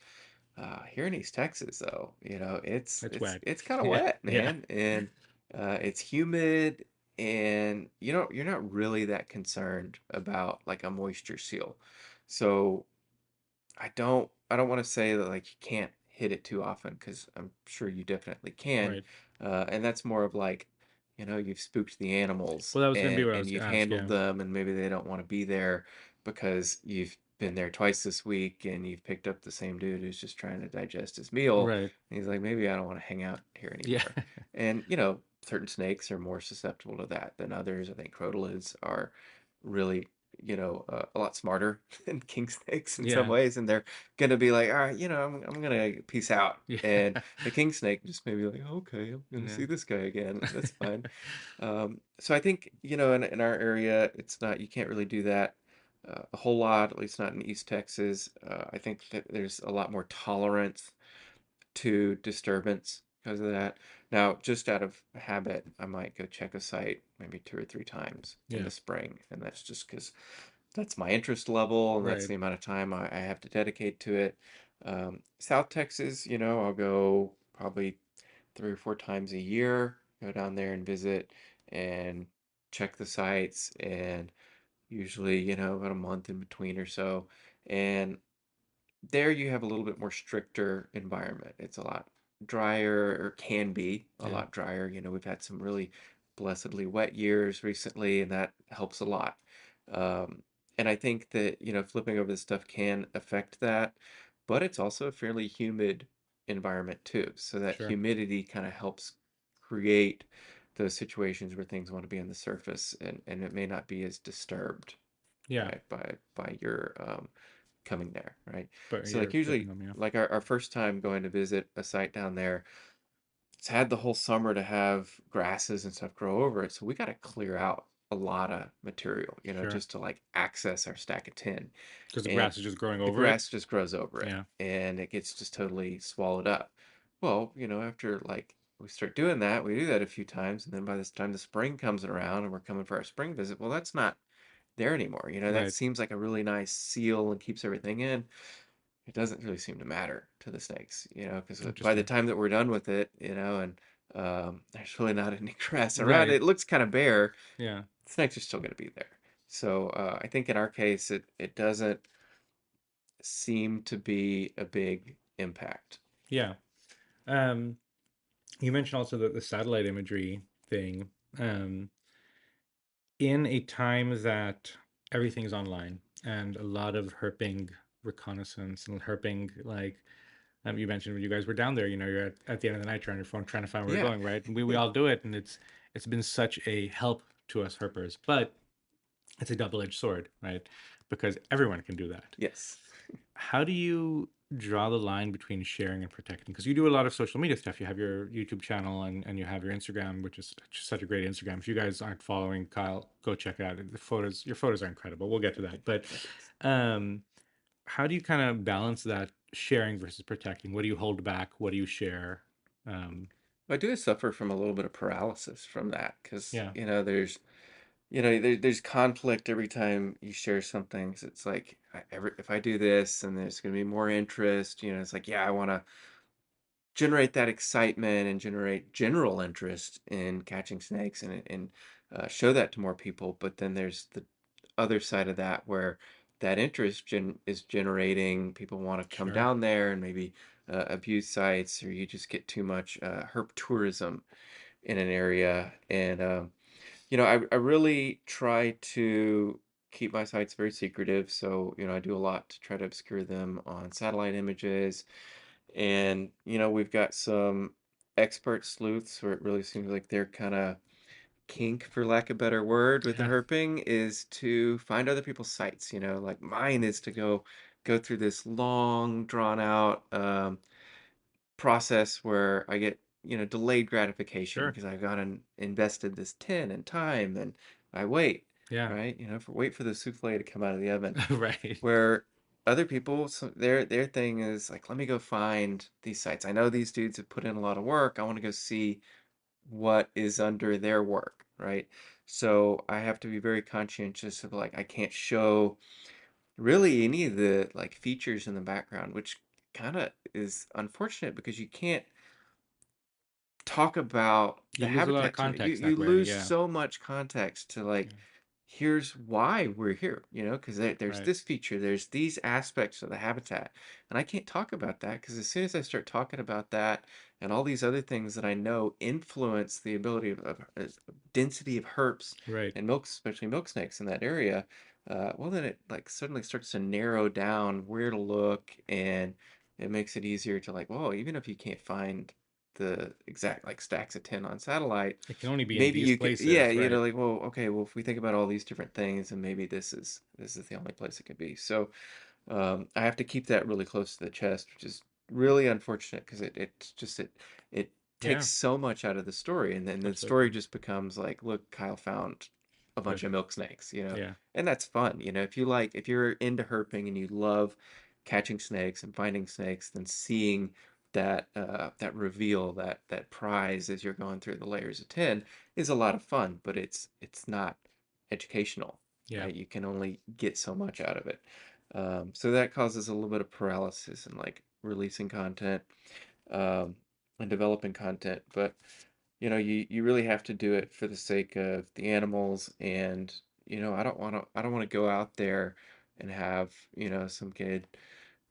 Here in East Texas, though, it's It's wet. it's kind of Yeah, wet, yeah, man, and it's humid, and you're not really that concerned about like a moisture seal. So I don't want to say that like you can't hit it too often because I'm sure you definitely can. right. And that's more of like, you've spooked the animals Well, that was going to be and what I and was you've going to ask. handled Yeah, them and maybe they don't want to be there because you've been there twice this week and you've picked up the same dude who's just trying to digest his meal. right. And he's like, maybe I don't want to hang out here Yeah, anymore. And certain snakes are more susceptible to that than others. I think crotalids are really a lot smarter than king snakes in some yeah, ways, and they're gonna be like, all right, I'm gonna peace out. yeah, And the king snake just maybe like, okay, I'm gonna yeah. see this guy again. That's fine. So I think, in our area, it's not, you can't really do that a whole lot, at least not in East Texas. I think that there's a lot more tolerance to disturbance because of that. Now, just out of habit, I might go check a site maybe 2 or 3 times in Yeah, the spring, and that's just because that's my interest level and that's right. the amount of time I have to dedicate to it. South Texas, I'll go probably 3 or 4 times a year, go down there and visit and check the sites, and usually, about a month in between or so. And there you have a little bit more stricter environment. It's a lot drier, or can be a Yeah, lot drier. We've had some really blessedly wet years recently, and that helps a lot. And I think that, flipping over this stuff can affect that, but it's also a fairly humid environment too. So that sure. humidity kind of helps create those situations where things want to be on the surface, and it may not be as disturbed, Yeah, right, by your coming there, right? but So like you're flipping usually them. Yeah, like our first time going to visit a site down there, it's had the whole summer to have grasses and stuff grow over it. So we got to clear out a lot of material, sure. just to like access our stack of tin. Because the And grass is just growing the over it. grass just grows over it Yeah, and it gets just totally swallowed up. Well, after like we start doing that, we do that a few times, and then by this time the spring comes around and we're coming for our spring visit, well, that's not there anymore. That right. seems like a really nice seal and keeps everything in. It doesn't really seem to matter to the snakes, because by the Interesting. time that we're done with it, and there's really not any grass around it, Right. it looks kind of bare. Yeah. The snakes are still going to be there. So I think in our case, it doesn't seem to be a big impact. Yeah. Um, you mentioned also the satellite imagery thing. Um, in a time that everything's online and a lot of herping reconnaissance and herping, like you mentioned when you guys were down there, you're at the end of the night, you're on your phone trying to find where you're Yeah. going, right? And we all do it, and it's been such a help to us herpers, but it's a double-edged sword, right? Because everyone can do that. Yes. How do you draw the line between sharing and protecting? Because you do a lot of social media stuff. You have your YouTube channel and you have your Instagram, which is just such a great Instagram. If you guys aren't following Kyle, go check it out. Your photos are incredible. We'll get to that. But Thanks. um, how do you kind of balance that sharing versus protecting? What do you hold back? What do you share? Um, I do suffer from a little bit of paralysis from that because, Yeah, there's conflict every time you share something. 'Cause it's like, if I do this and there's going to be more interest, it's like, yeah, I want to generate that excitement and generate general interest in catching snakes and show that to more people. But then there's the other side of that where that interest is generating people want to come sure, down there and maybe abuse sites, or you just get too much herp tourism in an area. And I really try to keep my sites very secretive. So I do a lot to try to obscure them on satellite images. And we've got some expert sleuths where it really seems like they're kind of kink, for lack of a better word, with the yeah, herping is to find other people's sites. Like mine is to go through this long, drawn out process where I get, delayed gratification sure, because I've gone and invested this tin and time, and I wait, yeah, right? Wait for the souffle to come out of the oven. right, Where other people, so their thing is like, let me go find these sites. I know these dudes have put in a lot of work. I want to go see what is under their work, right? So I have to be very conscientious of like I can't show really any of the like features in the background, which kind of is unfortunate because you can't talk about you the lose a lot of habitat too much. You context you that way. lose Yeah, so much context to like yeah, here's why we're here, because there's right, this feature, there's these aspects of the habitat, and I can't talk about that because as soon as I start talking about that and all these other things that I know influence the ability of density of herps right. and milk, especially milk snakes in that area, well then it like suddenly starts to narrow down where to look, and it makes it easier to like, well, even if you can't find the exact like stacks of 10 on satellite, It can only be in maybe these you could, yeah, places, right? like, well, okay, well, if we think about all these different things, and maybe this is the only place it could be. So I have to keep that really close to the chest, which is really unfortunate because it takes Yeah, so much out of the story, and then the story absolutely. just becomes like, look, Kyle found a bunch Good. of milk snakes, Yeah, and that's fun, if you're into herping and you love catching snakes and finding snakes, then seeing that reveal, that prize as you're going through the layers of 10 is a lot of fun, but it's not educational, yeah, right? You can only get so much out of it. So that causes a little bit of paralysis in like releasing content um, and developing content. But you really have to do it for the sake of the animals. And I don't want to go out there and have some kid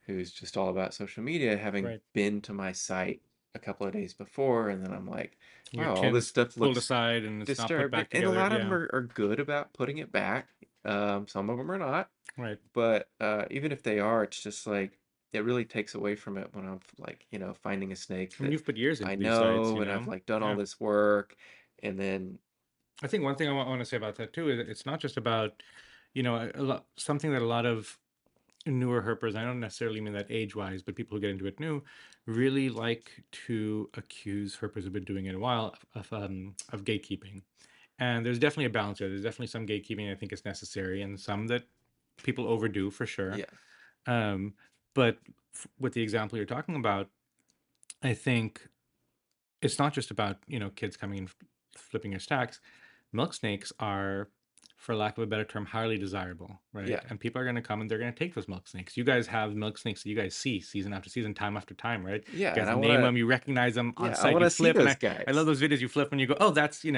who's just all about social media having right. been to my site a couple of days before, and then I'm like, Your wow, all this tin's stuff pulled looks aside and it's not put disturbed. back And a together. lot of them Yeah, are good about putting it back. Some of them are not. right. But even if they are, it's just like it really takes away from it when I'm like, finding a snake I mean, that you've put years I into these sites, know and I've like done all Yeah. this work, and then I think one thing I want to say about that too is it's not just about, something that a lot of newer herpers, I don't necessarily mean that age-wise, but people who get into it new, really like to accuse herpers who've been doing it a while of gatekeeping. And there's definitely a balance there. There's definitely some gatekeeping I think is necessary, and some that people overdo for sure. yeah, Um, but with the example you're talking about, I think it's not just about kids coming and flipping your stacks. Milk snakes are, for lack of a better term, highly desirable, right? yeah, And people are going to come and they're going to take those milk snakes. You guys have milk snakes that you guys see season after season, time after time, right? yeah, You and guys I want name to, them, you recognize them on yeah, I sight, want you to see flip, and those I love guys. those videos you flip when you go, oh, that's Yeah,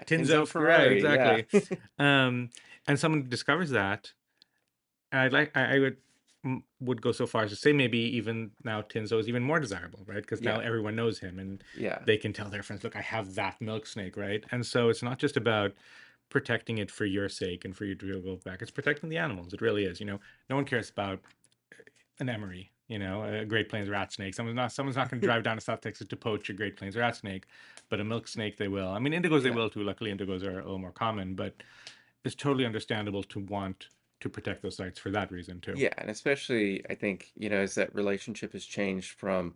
Tinzo, Tenzo right? Ferrari, yeah, Exactly. Um, and someone discovers that, and I would go so far as to say maybe even now Tinzo is even more desirable, right? Because now yeah, everyone knows him and yeah, they can tell their friends, look, I have that milk snake, right? And so it's not just about protecting it for your sake and for you to go back. It's protecting the animals. It really is. No one cares about an emery, a Great Plains rat snake. Someone's not going to drive down to South Texas to poach a Great Plains rat snake, but a milk snake they will. I mean, indigos they yeah. will too. Luckily, indigos are a little more common, but it's totally understandable to want to protect those sites for that reason too. Yeah, and especially I think, as that relationship has changed from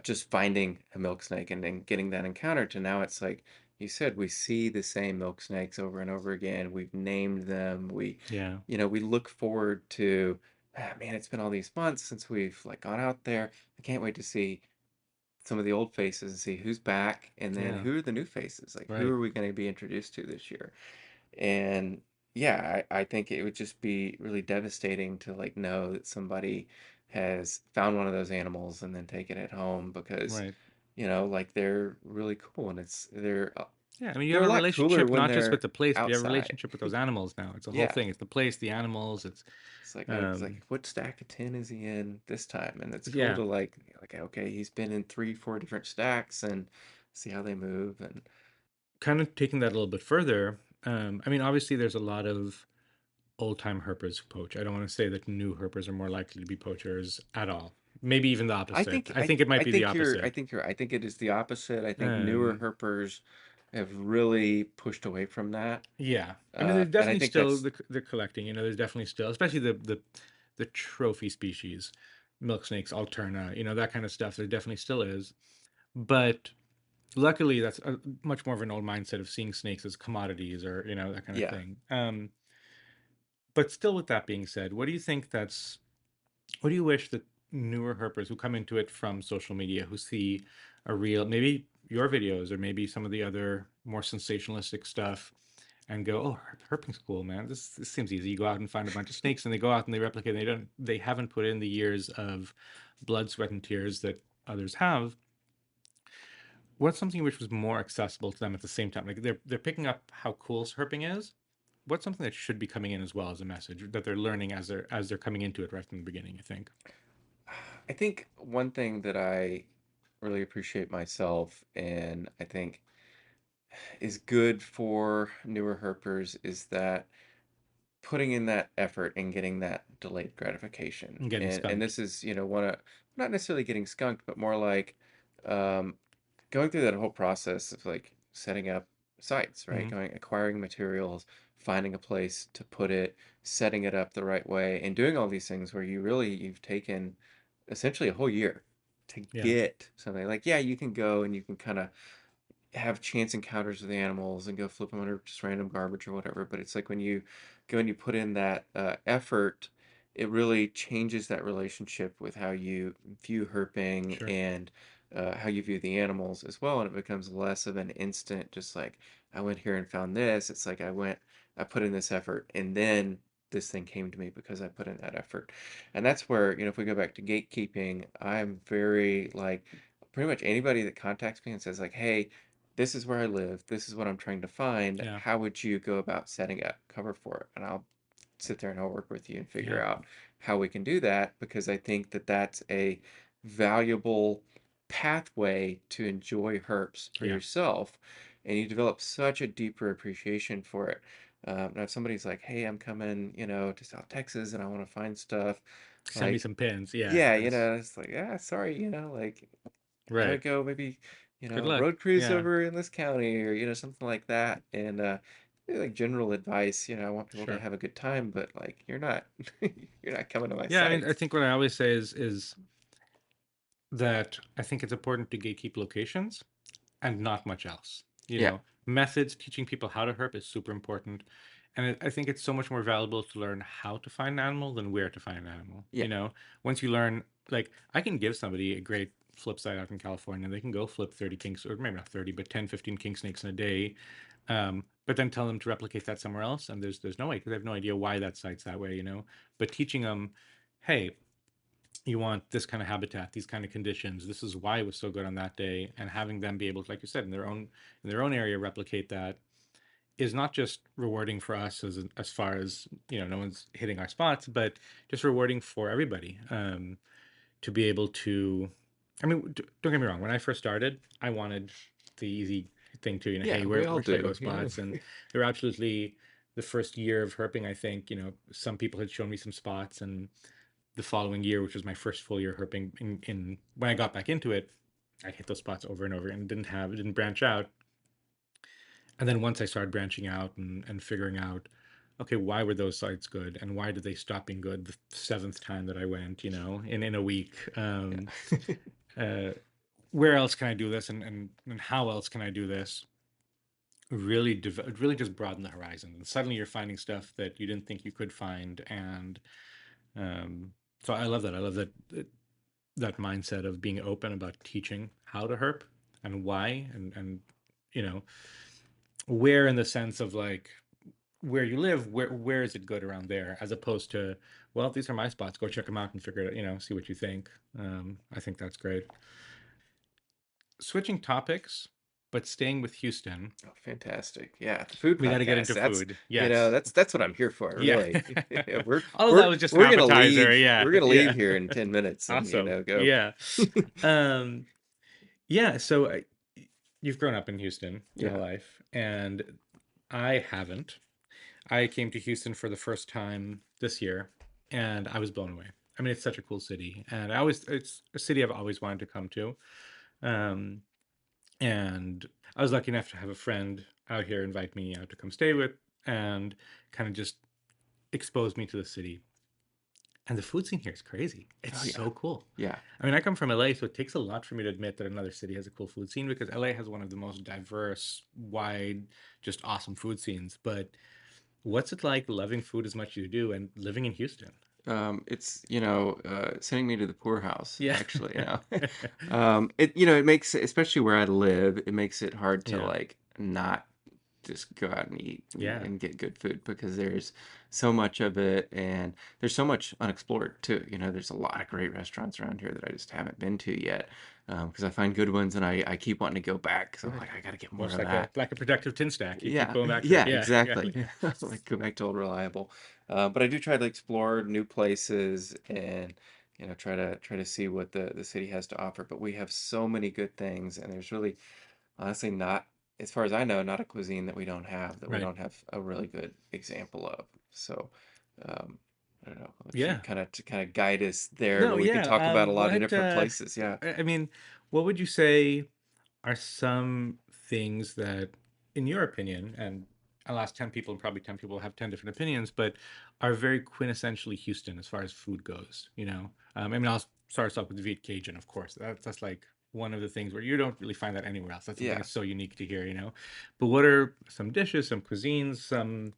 just finding a milk snake and then getting that encounter to now it's like you said, we see the same milk snakes over and over again. We've named them. Yeah. We look forward to, man, it's been all these months since we've like gone out there. I can't wait to see some of the old faces and see who's back, and then Yeah. who are the new faces? Like, who Right. are we going to be introduced to this year? And yeah, I think it would just be really devastating to like know that somebody has found one of those animals and then taken it home because, Right. like they're really cool and Yeah, I mean, you they're have a a lot cooler relationship when not just with they're the place, but you have a outside. relationship with those animals now. It's a whole Yeah. thing. It's the place, the animals. It's like what stack of 10 is he in this time? And it's cool Yeah, to like okay, he's been in 3, 4 different stacks and see how they move and kind of taking that a little bit further. I mean, obviously, there's a lot of old time herpers who poach. I don't want to say that new herpers are more likely to be poachers at all. Maybe even the opposite. I think it might be the opposite. I think it is the opposite. I think newer Um, herpers have really pushed away from that. yeah, I mean, there's And I definitely think still that's the collecting. You know, there's definitely still, especially the trophy species, milk snakes, alterna. You know, that kind of stuff. There definitely still is, but luckily that's much more of an old mindset of seeing snakes as commodities or that kind of yeah. thing. But still, with that being said, what do you wish that newer herpers who come into it from social media, who see a real, maybe your videos or maybe some of the other more sensationalistic stuff, and go, "Oh, herping's cool, man. This seems easy. You go out and find a bunch of snakes, and they go out and they replicate. And they haven't put in the years of blood, sweat, and tears that others have. What's something which was more accessible to them at the same time? Like they're picking up how cool herping is. What's something that should be coming in as well as a message that they're learning as they're coming into it right from the beginning? I think. I think one thing that I really appreciate myself and I think is good for newer herpers is that putting in that effort and getting that delayed gratification. And getting And skunked. this is, one of not necessarily getting skunked, but more like um, going through that whole process of like setting up sites, right? Hmm. Going acquiring materials, finding a place to put it, setting it up the right way, and doing all these things where you've taken essentially a whole year to Yeah, get something. Like, yeah, you can go and you can kind of have chance encounters with the animals and go flip them under just random garbage or whatever. But it's like when you go and you put in that effort, it really changes that relationship with how you view herping sure. and how you view the animals as well. And it becomes less of an instant, just like I went here and found this. It's like I put in this effort, and then this thing came to me because I put in that effort. And that's where, if we go back to gatekeeping, I'm very like, pretty much anybody that contacts me and says like, hey, this is where I live. This is what I'm trying to find. Yeah, How would you go about setting up cover for it? And I'll sit there and I'll work with you and figure yeah, out how we can do that because I think that that's a valuable pathway to enjoy herps for yeah. yourself. And you develop such a deeper appreciation for it. Now, if somebody's like, hey, I'm coming, to South Texas and I want to find stuff, Send me like, some pins. Yeah, yeah, that's it's like, yeah, sorry, like I right. would go maybe, Good luck. road cruise Yeah, over in this county or, something like that. And maybe, like general advice, I want people to sure. have a good time, but like you're not you're not coming to my Yeah, I mean, I sites. think what I always say is that I think it's important to gatekeep locations and not much else. Yeah. Methods, teaching people how to herp is super important. And I think it's so much more valuable to learn how to find an animal than where to find an animal. Yeah. Once you learn, like, I can give somebody a great flip site out in California. They can go flip 30 kinks, or maybe not 30, but 10, 15 king snakes in a day. But then tell them to replicate that somewhere else. And there's no way, because they have no idea why that site's that way. But teaching them, hey, you want this kind of habitat, these kind of conditions, this is why it was so good on that day, and having them be able to, like you said, in their own area replicate that is not just rewarding for us as far as no one's hitting our spots, but just rewarding for everybody, to be able to. I mean, don't get me wrong, when I first started I wanted the easy thing to, Yeah, hey, we where all should I go do, spots, and there were absolutely, the first year of herping, I think, some people had shown me some spots, and the following year, which was my first full year herping, in when I got back into it, I hit those spots over and over and didn't branch out. And then once I started branching out and figuring out, okay, why were those sites good and why did they stop being good the seventh time that I went, in a week? yeah. Uh, where else can I do this, and how else can I do this? Really just broaden the horizon, and suddenly you're finding stuff that you didn't think you could find, and um, so I love that. I love that that mindset of being open about teaching how to herp and why, and you know, where in the sense of like where you live, where is it good around there, as opposed to, well, these are my spots, go check them out and figure it, see what you think. I think that's great. Switching topics, but staying with Houston, Oh, fantastic. Yeah, the food we got to get podcast. into That's, food. Yes. that's what I'm here for, Yeah. really. Yeah, we're All of that we're was just an we're gonna appetizer. leave. Yeah. We're gonna leave Yeah. here in 10 minutes and Awesome. go. Yeah. Um, yeah. So you've grown up in Houston your Yeah. life, and I haven't. I came to Houston for the first time this year, and I was blown away. I mean, it's such a cool city, and it's a city I've always wanted to come to. Um, and I was lucky enough to have a friend out here invite me out to come stay with, and kind of just expose me to the city. And the food scene here is crazy. It's Oh yeah. so cool. Yeah. I mean, I come from LA, so it takes a lot for me to admit that another city has a cool food scene, because LA has one of the most diverse, wide, just awesome food scenes. But what's it like loving food as much as you do and living in Houston? It's sending me to the poorhouse, Yeah. actually. It makes, especially where I live, it makes it hard to Yeah. like not just go out and eat Yeah. and get good food, because there's so much of it, and there's so much unexplored too. There's a lot of great restaurants around here that I just haven't been to yet, because I find good ones and I keep wanting to go back, because I'm Right. like, I got to get more Almost of like that. a productive tin stack. You keep Yeah, going back to it. yeah, Yeah. Yeah. exactly. Like go back to Old Reliable. But I do try to explore new places, and try to see what the city has to offer. But we have so many good things, and there's really honestly not, as far as I know, not a cuisine that we Right. don't have a really good example of. So um, I don't know. I'll let you Yeah. kind of guide us there, No, but we could yeah. talk about a lot of What different places. Yeah. I mean, what would you say are some things that, in your opinion, and I'll ask 10 people, and probably 10 people have 10 different opinions, but are very quintessentially Houston as far as food goes, you know? I mean, I'll start us off with Viet Cajun, of course. That's like one of the things where you don't really find that anywhere else. That's something Yeah. that's so unique to here, you know? But what are some dishes, some cuisines, some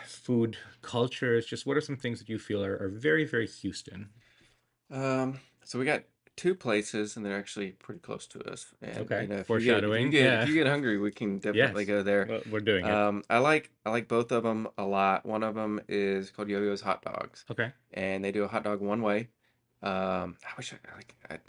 food cultures? Just what are some things that you feel are very, very Houston? So we got two places, and they're actually pretty close to us. And Okay. if you Foreshadowing. get if Yeah. you get hungry, we can definitely Yes. go there. Well, we're doing it. I like both of them a lot. One of them is called Yo-Yo's Hot Dogs, Okay. and they do a hot dog one way. I wish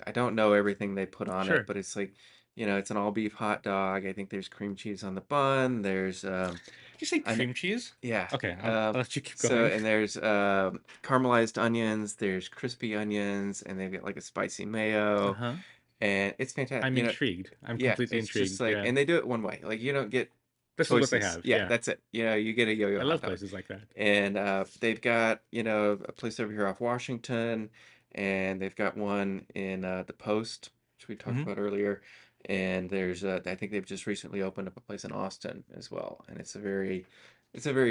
I don't know everything they put on it, Sure. but it's like, it's an all beef hot dog. I think there's cream cheese on the bun. There's Did you say I kn- cream cheese? yeah. Okay, I'll Um, let you keep so going. and there's caramelized onions, there's crispy onions, and they've got like a spicy mayo, Uh-huh. and it's fantastic. I'm intrigued. I'm Yeah, completely it's just intrigued. like, Yeah. and they do it one way. Like you don't get This is what they choices. have. Yeah, Yeah. that's it. You get a yo-yo I hot love dog, places like that. and they've got a place over here off Washington, and they've got one in the Post, which we talked Hmm. about earlier, and there's I think they've just recently opened up a place in Austin as well, and it's a very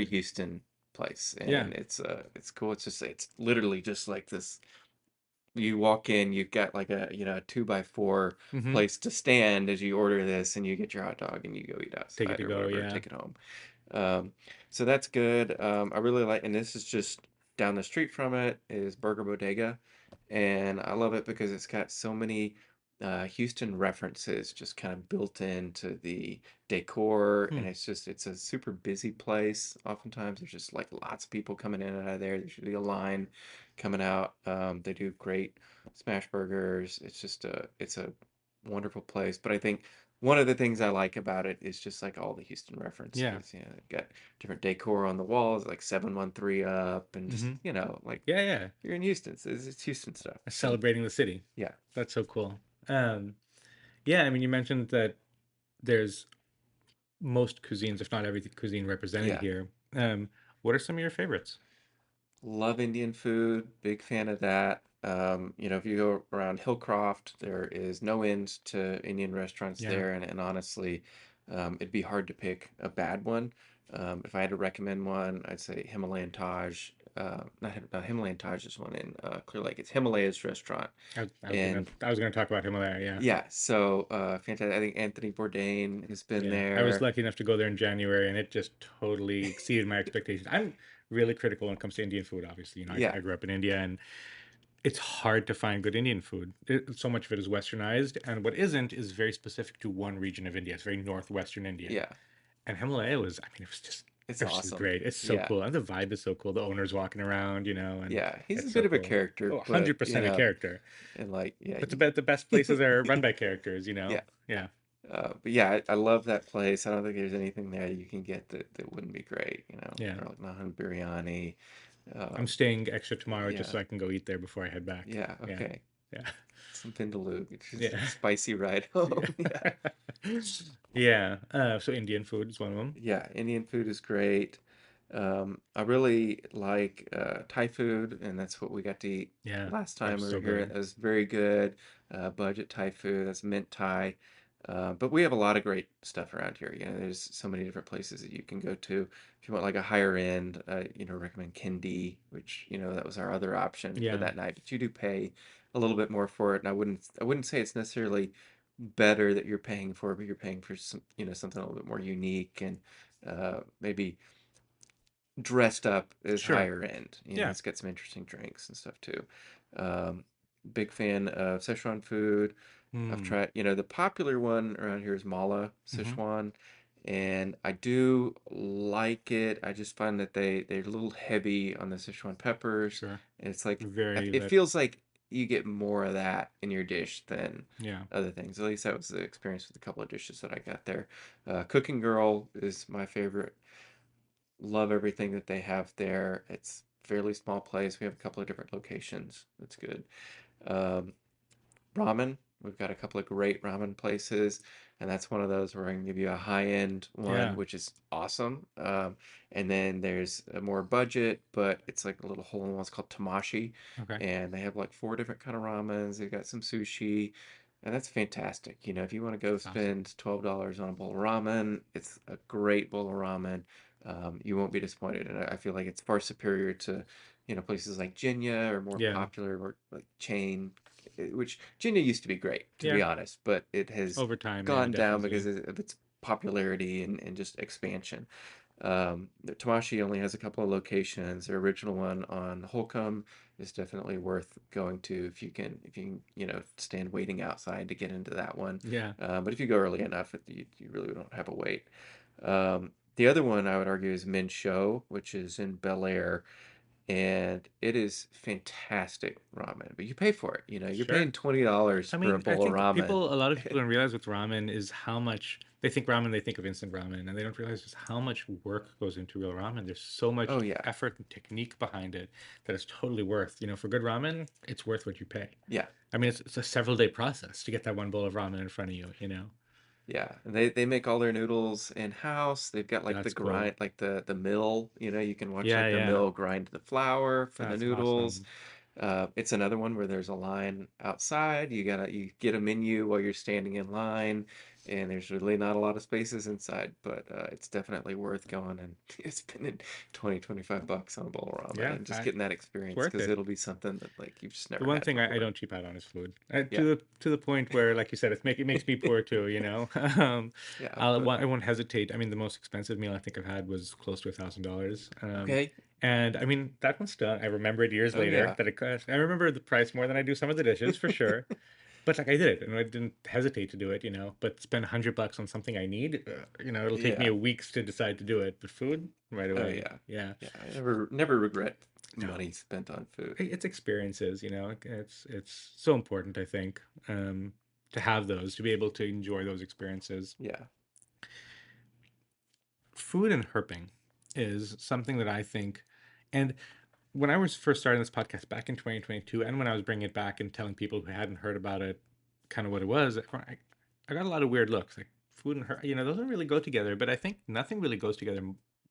Houston place, Yeah. and it's cool. It's literally just like this. You walk in, you've got like a 2x4 Hmm. place to stand as you order this, and you get your hot dog and you go eat Take it outside to or go. whatever, Yeah. take it home. So that's good. I really like, and this is just down the street from it is Burger Bodega, and I love it because it's got so many Houston references just kind of built into the decor, Hmm. and it's a super busy place. Oftentimes there's just like lots of people coming in and out of there. There's usually a line coming out. They do great smash burgers. It's a wonderful place. But I think one of the things I like about it is just like all the Houston Yeah. references. They've got different decor on the walls, like 713 up, and just Hmm. like Yeah. Yeah. you're in Houston. It's Houston stuff. So Celebrating the city. yeah. That's so cool. Um, yeah. I mean, you mentioned that there's most cuisines, if not every cuisine, represented Yeah. here. What are some of your favorites? Love Indian food, big fan of that. If you go around Hillcroft, there is no end to Indian restaurants Yeah. there, and honestly, it'd be hard to pick a bad one. If I had to recommend one, I'd say Himalayan Taj. Not Himalayan Taj, this one in Clear Lake. It's Himalayas Restaurant, and I was gonna talk about Himalaya. Yeah. yeah, so fantastic. I think Anthony Bourdain has been Yeah, I was there. lucky enough to go there in January, and it just totally exceeded my expectations. I'm really critical when it comes to Indian food. Obviously, Yeah, I grew up in India, and it's hard to find good Indian food. So much of it is westernized, and what isn't is very specific to one region of India. It's very northwestern India. Yeah, And Himalaya was, I mean, it's it was just awesome. great. It's so Yeah, cool. And the vibe is so cool. The owner's walking around, and yeah. He's a it's so bit of a cool. character, Oh, but 100% a character. and like, yeah, But the best places are run by yeah. characters. Yeah. But yeah, I love that place. I don't think there's anything there you can get that wouldn't be great. Yeah. Or like Mahan biryani. I'm Um, staying extra tomorrow just yeah, so I can go eat there before I head back. yeah. Yeah. Okay, Yeah. some vindaloo. It's just Yeah. a spicy ride home. Yeah. Yeah. Yeah. So Indian food is one of them. Yeah, Indian food is great. I really like Thai food, and that's what we got to eat Yeah. last That time was we were so here. good. It was very good. Budget Thai food, that's mint Thai. But we have a lot of great stuff around here. There's so many different places that you can go to. If you want like a higher end, recommend Kendi, which, that was our other option for Yeah. that night. But you do pay a little bit more for it, and I wouldn't say it's necessarily better that you're paying for, but you're paying for something a little bit more unique and maybe dressed up as Sure. higher end. Yeah. It's got some interesting drinks and stuff too. Um, Big fan of Szechuan food. I've Mm. tried, the popular one around here is Mala Mm-hmm. Szechuan, and I do like it. I just find that they're a little heavy on the Szechuan peppers, Sure. and it's like Very it lit. feels like you get more of that in your dish than Yeah. other things. At least that was the experience with a couple of dishes that I got there. Cooking Girl is my favorite. Love everything that they have there. It's a fairly small place. We have a couple of different locations. That's good. Um, Ramen. We've got a couple of great ramen places, and that's one of those where I can give you a high-end one, Yeah. which is awesome. And then there's a more budget, but it's like a little hole-in-one. It's called Tamashi, Okay. and they have like four different kind of ramens. They've got some sushi, and that's fantastic. If you want to go That's awesome. spend $12 on a bowl of ramen, it's a great bowl of ramen. You won't be disappointed, and I feel like it's far superior to, places like Jinya or more Yeah. popular or like chain, which Jinya used to be great, to be Yeah. honest, but it has Over time, yeah, gone down because definitely. of its popularity and just expansion. The Tamashi only has a couple of locations. Their original one on Holcomb is definitely worth going to if you can, stand waiting outside to get into that one. Yeah. But if you go early enough, you really don't have a wait. The other one I would argue is Min Show, which is in Bel Air, and it is fantastic ramen. But you pay for it. You're Sure. paying $20 I for a mean, I bowl of think ramen. a lot of people don't realize with ramen is how much they think ramen, they think of instant ramen, and they don't realize just how much work goes into real ramen. There's so much Oh yeah, effort and technique behind it that it's totally worth. For good ramen, it's worth what you pay. yeah. I mean, it's a several day process to get that one bowl of ramen in front of you. Yeah, and they make all their noodles in house. They've got like the That's cool. grind, like the mill. You can watch Yeah, like the yeah. mill grind the flour for the That's noodles. awesome. It's another one where there's a line outside. You get a menu while you're standing in line, and there's really not a lot of spaces inside, but it's definitely worth going and spending 20-25 bucks on a bowl of ramen Yeah, and just getting that it's experience worth because it. it'll be something that like you've just The never one had thing I before. don't cheap out on is food. Yeah, To the point where, like you said, it makes me poor too. yeah, but I won't hesitate. I mean, the most expensive meal I think I've had was close to $1,000. okay. And I mean that one's done. I remember it years Oh later yeah. that it cost. I remember the price more than I do some of the dishes for sure. But like I did it, and I didn't hesitate to do it. But spend $100 on something I need, it'll take me Yeah. a weeks to decide to do it. But food, right Oh away. yeah. Yeah. Yeah. I never regret No. money spent on food. It's experiences. It's so important, I think, to have those, to be able to enjoy those experiences. Yeah. Food and herping is something that I think, and when I was first starting this podcast back in 2022, and when I was bringing it back and telling people who hadn't heard about it, kind of what it was, I got a lot of weird looks. Like food and herp, those don't really go together. But I think nothing really goes together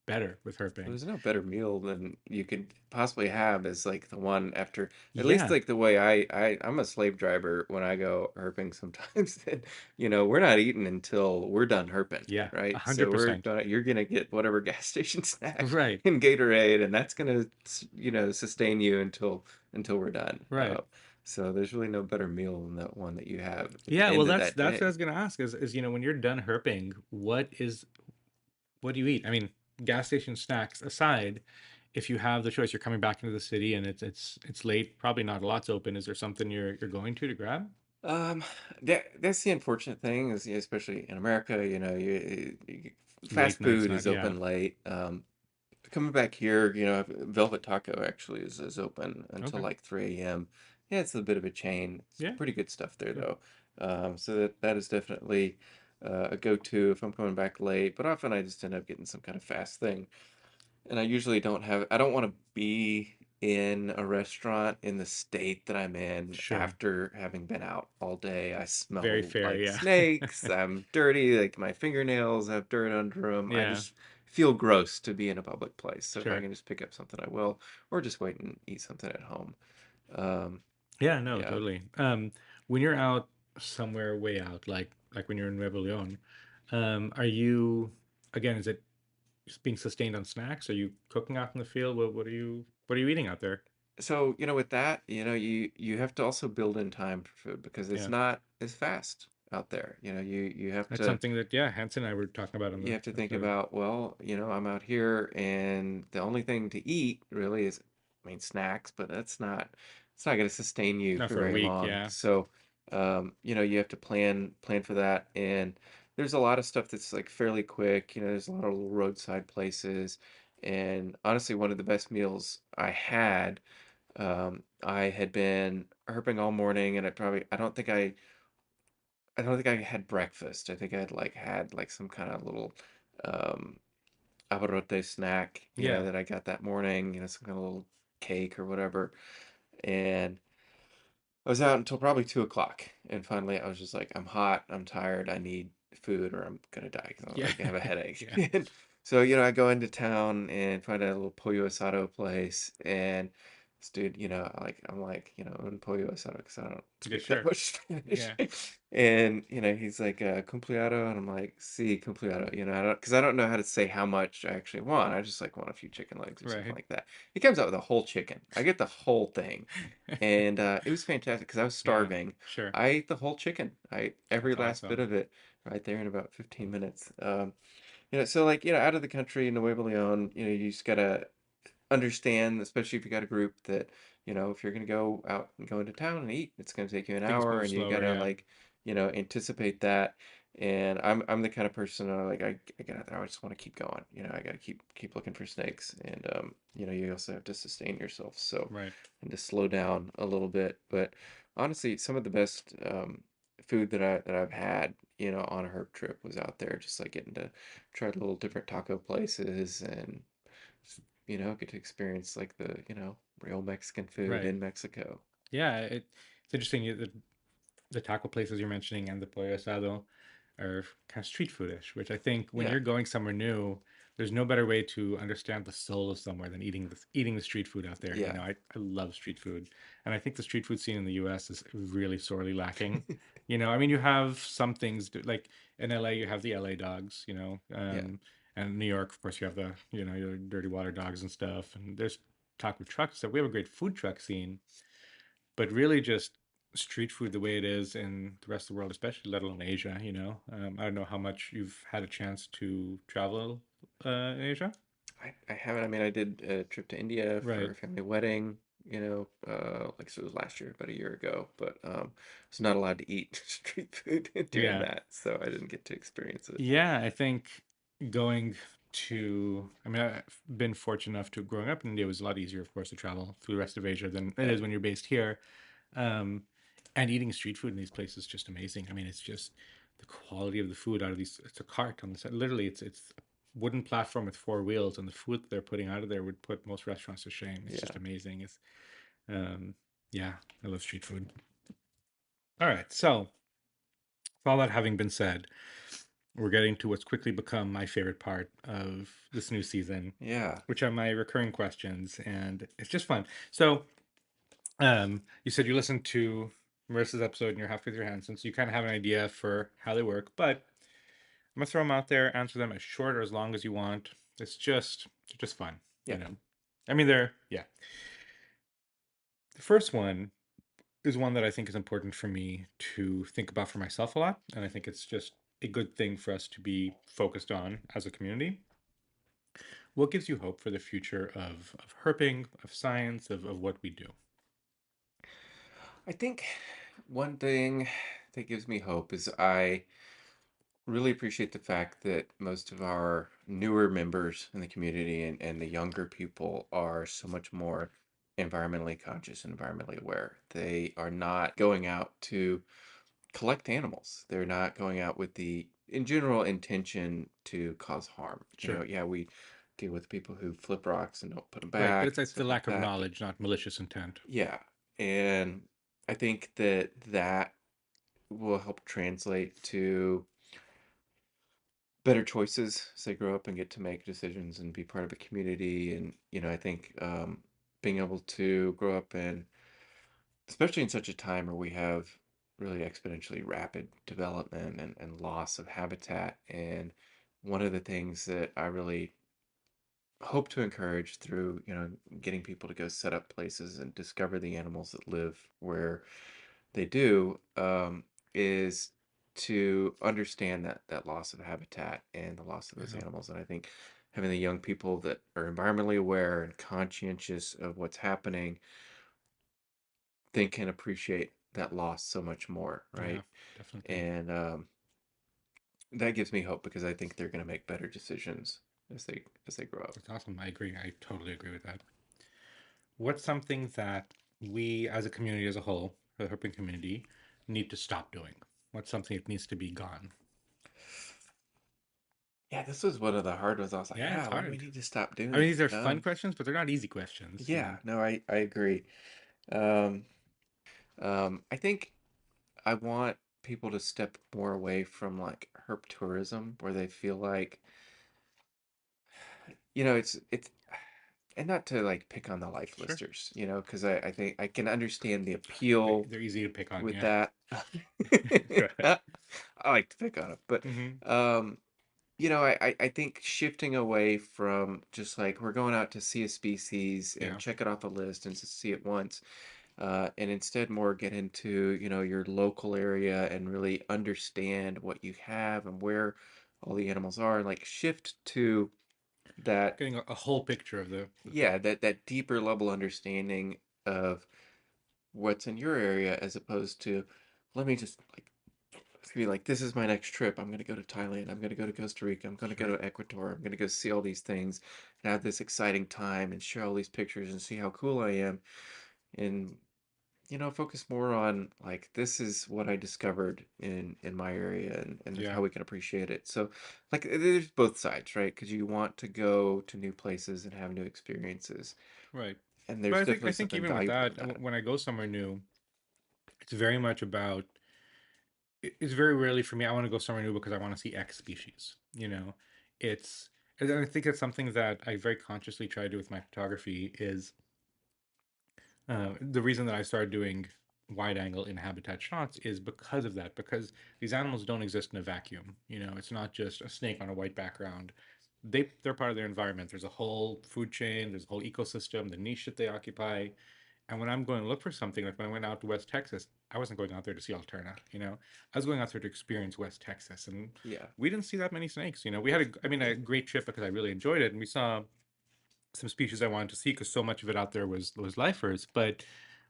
better with herping. There's no better meal than you could possibly have as like the one after at least Yeah, like the way I'm a slave driver when I go herping sometimes then we're not eating until we're done herping, yeah, a right? So hundred percent. you're gonna get whatever gas station snack Right, and Gatorade, and that's gonna sustain you until we're done. right. So there's really no better meal than that one that you have at the Yeah, well, end of that that's what I day. was gonna ask is when you're done herping, what do you eat? I mean, gas station snacks aside, if you have the choice, you're coming back into the city and it's late, probably not a lot's open. Is there something you're going to grab? Um, that's the unfortunate thing is, yeah, especially in America, Late fast nights, food not is yeah. open late. Coming back here, Velvet Taco actually is open until Okay. like 3 a.m. Yeah, it's a bit of a chain. It's Yeah. pretty good stuff there Good. though. So that is definitely a go-to if I'm coming back late. But often I just end up getting some kind of fast thing. And I don't want to be in a restaurant in the state that I'm in Sure. after having been out all day. I Very smell fair. like Yeah. snakes. I'm dirty, like my fingernails have dirt under them. I Yeah. just feel gross to be in a public place. So if I Sure. can just pick up something, I will, or just wait and eat something at home. Um, Yeah. No. yeah. Totally. When you're out somewhere way out, like when you're in Nuevo Leon, are you again? Is it just being sustained on snacks? Are you cooking out in the field? What are you eating out there? So, with that, you have to also build in time for food because it's Yeah. not as fast out there. You have That's to something that, yeah, Hanson and I were talking about on you the have to think episode. about, well, I'm out here and the only thing to eat really is, I mean, snacks, but it's not going to sustain you Not for for a very week, long. yeah. So, you have to plan for that. And there's a lot of stuff that's like fairly quick. There's a lot of little roadside places. And honestly, one of the best meals I had been herping all morning and I don't think I had breakfast. I think I had like some kind of little, um, abarrote snack, Yeah. that I got that morning, some kind of little cake or whatever. And I was out until probably 2 o'clock. And finally I was just like, I'm hot, I'm tired, I need food or I'm gonna die because Yeah. I have a headache. Yeah. And so, I go into town and find a little pollo asado place. And this dude, I'm like, un pollo asado because I don't Yeah, speak that sure. much Spanish. Yeah. And, he's like, cumpliado. And I'm like, sí, cumpliado. Because I don't know how to say how much I actually want. I just like want a few chicken legs or something Right. like that. He comes out with a whole chicken. I get the whole thing. And it was fantastic because I was Yeah. starving. Sure. I ate the whole chicken. I ate every That's last bit awesome. of it right there in about 15 minutes. So like, out of the country in Nuevo Leon, you just gotta understand, especially if you got a group that, if you're gonna go out and go into town and eat, it's gonna take you an Things hour, move and you slower, gotta yeah. like, anticipate that. And I'm the kind of person like I get out there, I just want to keep going. I gotta keep looking for snakes, and you also have to sustain yourself, so Right. and to slow down a little bit. But honestly, some of the best food that I've had, on a herp trip was out there, just like getting to try little different taco places and get to experience like the, real Mexican food Right. in Mexico. Yeah, it's interesting. The taco places you're mentioning and the pollo asado are kind of street foodish, which I think when Yeah, you're going somewhere new, there's no better way to understand the soul of somewhere than eating the street food out there. yeah, I love street food, and I think the street food scene in the U.S. is really sorely lacking. I mean, you have some things like in LA, you have the LA dogs, yeah. and in New York, of course, you have the your dirty water dogs and stuff, and there's taco trucks. So we have a great food truck scene, but really just street food the way it is in the rest of the world, especially let alone Asia. I don't know how much you've had a chance to travel in Asia. I haven't. I mean, I did a trip to India for Right. a family wedding, like so it was last year, about a year ago, but I was not allowed to eat street food during Yeah. that, so I didn't get to experience it. Yeah, I think going I mean, I've been fortunate enough to growing up in India was a lot easier, of course, to travel through the rest of Asia than it Yeah, is when you're based here. Um, and eating street food in these places is just amazing. I mean, it's just the quality of the food out of these. It's a cart on the side. Literally, it's a wooden platform with four wheels, and the food that they're putting out of there would put most restaurants to shame. It's yeah, just amazing. Um, yeah, I love street food. All right, so with all that having been said, we're getting to what's quickly become my favorite part of this new season, yeah, which are my recurring questions, and it's just fun. So, you said you listened to Marissa's episode and you're halfway through Hanson, so you kind of have an idea for how they work. But I'm gonna throw them out there, answer them as short or as long as you want. They're just fun, yeah, I mean, they're yeah. The first one is one that I think is important for me to think about for myself a lot, and I think it's just a good thing for us to be focused on as a community, What gives you hope for the future of herping, of science, of what we do? I think one thing that gives me hope is I really appreciate the fact that most of our newer members in the community and the younger people are so much more environmentally conscious and environmentally aware. They are not going out to collect animals. They're not going out with the, in general, intention to cause harm. Sure. Yeah, we deal with people who flip rocks and don't put them Right, but back and it's the stuff like lack of that. But knowledge, not malicious intent. yeah, and I think that will help translate to better choices as they grow up and get to make decisions and be part of a community. And, I think being able to grow up in, especially in such a time where we have really exponentially rapid development and loss of habitat. And one of the things that I really hope to encourage through, getting people to go set up places and discover the animals that live where they do, is to understand that loss of habitat and the loss of those Yeah. animals. And I think having the young people that are environmentally aware and conscientious of what's happening, they can appreciate that loss so much more, Yeah, right? definitely. And that gives me hope because I think they're going to make better decisions as they grow up. That's awesome. I agree. I totally agree with that. What's something that we as a community as a whole, the herping community, need to stop doing? What's something that needs to be gone? Yeah, this was one of the hard ones. I was like, Yeah, it's yeah, what do we hard. need to stop I mean, doing? these are fun questions, but they're not easy questions, you Yeah, know. no, I agree. Um, I think I want people to step more away from like herp tourism, where they feel like, it's, and not to like pick on the life Sure. listers, because I think I can understand the They, appeal they're easy to pick on, with yeah. that. Go ahead. I like to pick on it, but Mm-hmm. um, I think shifting away from just like we're going out to see a species and Yeah. check it off the list and to see it once, and instead more get into, your local area and really understand what you have and where all the animals are, and like shift to that, Getting a whole picture of the yeah, thing. that deeper level understanding of what's in your area, as opposed to, let me just like be like, this is my next trip. I'm going to go to Thailand. I'm going to go to Costa Rica. I'm going to go Sure. to Ecuador. I'm going to go see all these things and have this exciting time and share all these pictures and see how cool I am. And, focus more on like, this is what I discovered in my area, and Yeah. how we can appreciate it. So, like, there's both sides, right? Because you want to go to new places and have new experiences. Right. And But there's I definitely think something even with valuable that, in that. when I go somewhere new, it's very much about it's very rarely for me. I want to go somewhere new because I want to see X species. It's and I think it's something that I very consciously try to do with my photography is the reason that I started doing wide angle in habitat shots is because of that, because these animals don't exist in a vacuum. It's not just a snake on a white background. They're part of their environment. There's a whole food chain, there's a whole ecosystem, the niche that they occupy. And when I'm going to look for something, like when I went out to West Texas, I wasn't going out there to see Alterna. I was going out there to experience West Texas, and Yeah. we didn't see that many snakes. We had a great trip because I really enjoyed it, and we saw some species I wanted to see because so much of it out there was lifers, but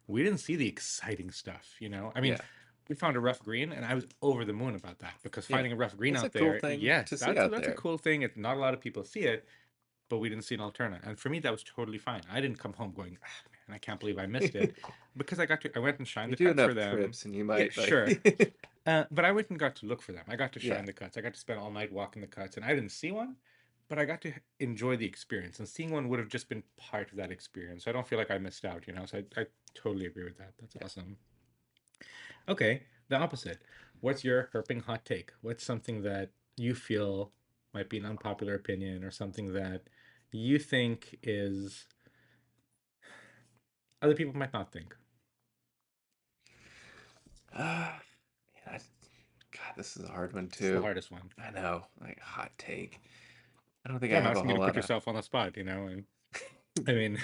we didn't see the exciting stuff. I mean, Yeah. we found a rough green, and I was over the moon about that because Yeah. finding a rough green That's a out cool there, thing yes, to see out that's a there. cool thing. Not a lot of people see it, but we didn't see an alterna. And for me, that was totally fine. I didn't come home going, ah, man, I can't believe I missed it, because I went and shined You the do cuts for enough them. trips and you Yeah, might sure. like But I went and got to look for them. I got to yeah. shine the cuts. I got to spend all night walking the cuts, and I didn't see one, but I got to enjoy the experience. And seeing one would have just been part of that experience. So I don't feel like I missed out. So I totally agree with that. That's Yeah. awesome. Okay, the opposite. What's your herping hot take? What's something that you feel might be an unpopular opinion or something that you think is other people might not think? Yeah, God, this is a hard one It's the too. hardest one. I know, like hot take. I don't think Yeah, I I'm have a asking you whole to put lot of yourself on the spot. And I mean,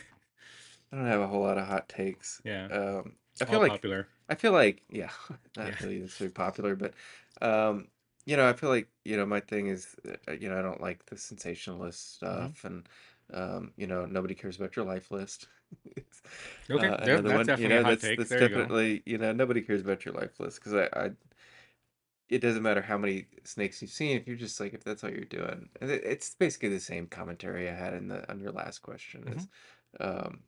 I don't have a whole lot of hot takes. yeah, Um, it's I all feel like popular. I feel like yeah, not Yeah. really necessarily popular, but um, I feel like, my thing is, I don't like the sensationalist Hmm. stuff, and nobody cares about your life list. Okay, Another that's one, definitely a hot take. that's There you go. definitely, nobody cares about your life list, because it doesn't matter how many snakes you've seen if you're just like, if that's all you're doing. And it's basically the same commentary I had on your last question Hmm. is, um,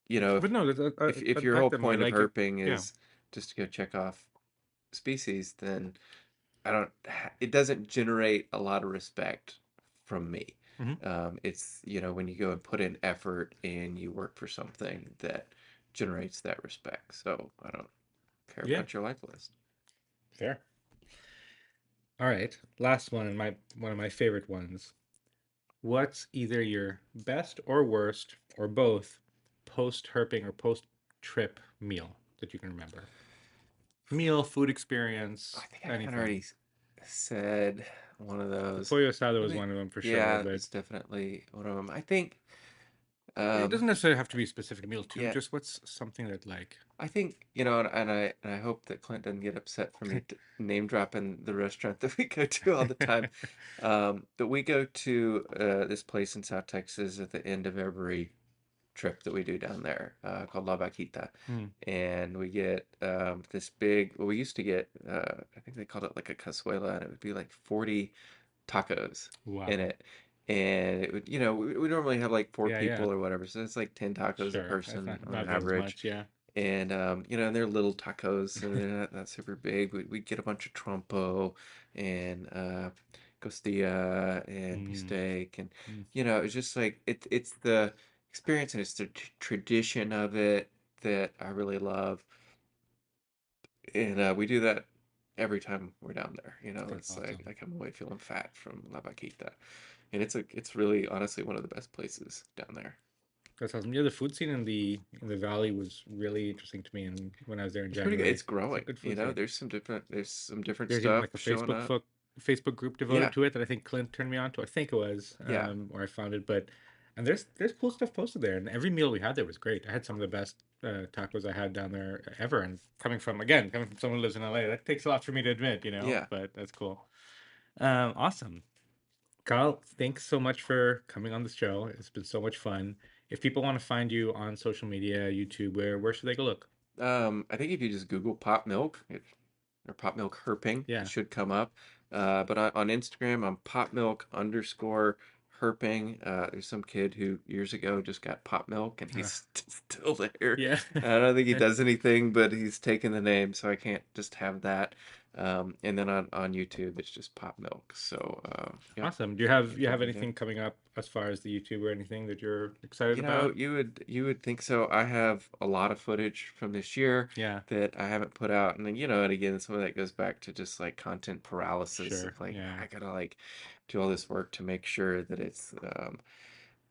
you know, But no, if your back whole them. I point of like it. herping Yeah. is just to go check off species, then I don't. It doesn't generate a lot of respect from me. Hmm. It's when you go and put in effort and you work for something that generates that respect. So I don't care Yeah. about your life list. Fair. All right. Last one, and one of my favorite ones. What's either your best or worst, or both, post herping or post trip meal that you can remember? Meal, food I experience, think I kind of anything. already said one of The those. pollo asado Let was me. one of them for sure, Yeah, but it's definitely one of them. I think. it Um, doesn't necessarily have to be a specific meal too. yeah, Just what's something that like, I think, and I hope that Clint doesn't get upset for me name dropping the restaurant that we go to all the time. But we go to this place in South Texas at the end of every trip that we do down there, called La Vaquita. hmm, And we get this big, well, we used to get, I think they called it like a cazuela, and it would be like 40 tacos in wow, it. And it would, we normally have like four yeah, yeah, people or whatever. So it's like 10 tacos a sure, that's person not on bad as average. much, yeah. And and they're little tacos, so they're not super big. We get a bunch of trompo and costilla and Mm, beefsteak, and mm, it's just like it's the experience, and it's the tradition of it that I really love. And we do that every time we're down there. that's It's like awesome. I come away feeling fat from La Vaquita, and it's really honestly one of the best places down there. That's awesome. Yeah, the food scene in the valley was really interesting to me, and when I was there in It's pretty good. January, It's it's a growing. good food scene. There's some different There's even stuff like a showing up. Facebook group devoted Yeah, to it that I think Clint turned me on to. I think it was, yeah, or I found it. But and there's cool stuff posted there, and every meal we had there was great. I had some of the best tacos I had down there ever. And coming from someone who lives in LA, that takes a lot for me to admit, yeah. But that's cool. Awesome, Kyle. Thanks so much for coming on the show. It's been so much fun. If people want to find you on social media, YouTube, where should they go look? I think if you just Google pop milk or PopMilk Herping, it Yeah. should come up. But on Instagram, I'm PopMilk_Herping. There's some kid who years ago just got Pop Milk, and Uh, he's still there. yeah. I don't think he does anything, but he's taken the name, so I can't just have that. And then on YouTube, it's just Pop Milk. So yeah, Awesome. you can You find have me there. anything coming up as far as the YouTube or anything that you're excited about? You would think so. I have a lot of footage from this year Yeah, that I haven't put out, and then and again, some of that goes back to just like content paralysis sure. of like Yeah. I gotta like do all this work to make sure that it's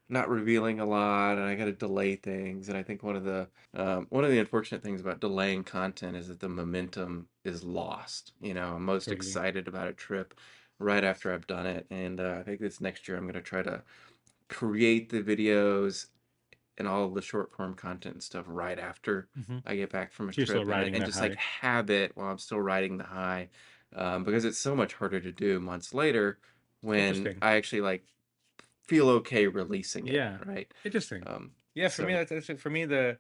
not revealing a lot, and I gotta delay things. And I think one of the unfortunate things about delaying content is that the momentum is lost. I'm most Totally. excited about a trip right after I've done it, and I think this next year I'm gonna try to create the videos and all of the short form content and stuff right after Hmm. I get back from a So you're still trip, and riding that just like high. have it while I'm still riding the high, because it's so much harder to do months later when Interesting. I actually like feel okay releasing it, Yeah. right? Interesting. Um, Yeah, for me so that's it. For me the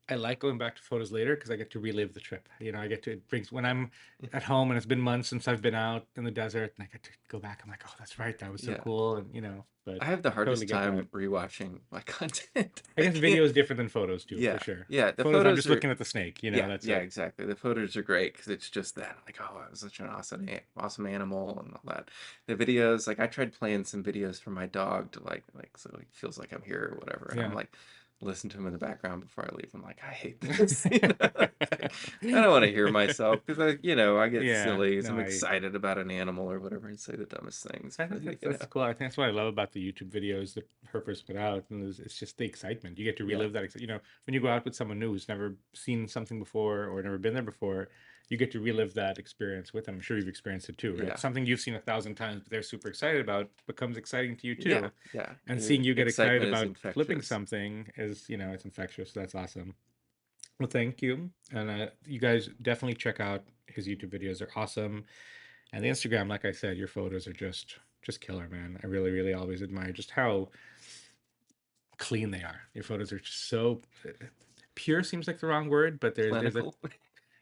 I like going back to photos later because I get to relive the trip. I get to it brings when I'm at home and it's been months since I've been out in the desert and I get to go back. I'm like, oh, that's right, that was so yeah, cool, and but I have the totally hardest get that. time rewatching my content. I I guess video can't. is different than photos too, for Yeah, sure. yeah. The Photos, I'm photos just are. looking at the snake. Yeah, That's yeah, it. exactly. The photos are great because it's just that, like, oh, it was such an awesome animal and all that. The videos, like, I tried playing some videos for my dog to so he feels like I'm here or whatever, and I'm Yeah. like, listen to him in the background before I leave. I'm like, I hate this. Like, I don't want to hear myself because I get Yeah. silly because No, I'm excited about an animal or whatever and say the dumbest things. I But think that's cool. I think that's what I love about the YouTube videos that Herpers put out, and it's just the excitement. You get to yeah, relive that. When you go out with someone new who's never seen something before or never been there before, you get to relive that experience with them. I'm sure you've experienced it too, right? yeah, Something you've seen 1,000 times, but they're super excited about becomes exciting to you yeah, too. yeah. And Your seeing you get excited excitement is about flipping infectious. something is, it's infectious. So that's awesome. Well, thank you. And you guys definitely check out his YouTube videos. They're awesome. And the Instagram, like I said, your photos are just killer, man. I really, really always admire just how clean they are. Your photos are just so pure seems like the wrong word, but there's a Clinical.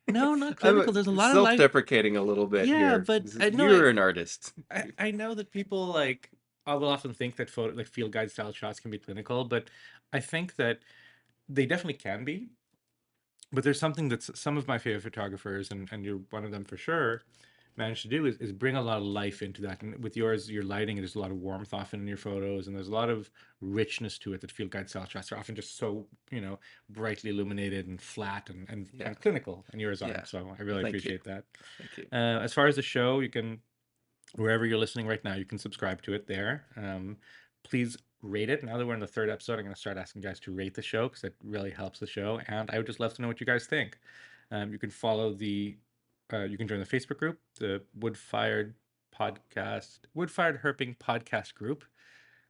no, not I'm clinical. There's a lot of life. self-deprecating a little bit Yeah, here. but I know You're an artist. I know that people like I will often think that photo like field guide style shots can be clinical, but I think that they definitely can be. But there's something that's some of my favorite photographers, and you're one of them for sure, managed to do is bring a lot of life into that. And with yours, your lighting, there's a lot of warmth often in your photos, and there's a lot of richness to it that field guide style shots are often just so, brightly illuminated and flat Yeah. and clinical, and yours Yeah. aren't. So I Well, really thank you. appreciate that. Thank you. As far as the show, you can wherever you're listening right now, you can subscribe to it there. Please rate it. Now that we're in the third episode, I'm going to start asking guys to rate the show because it really helps the show. And I would just love to know what you guys think. You can follow you can join the Facebook group, the Wood Fired Herping podcast group,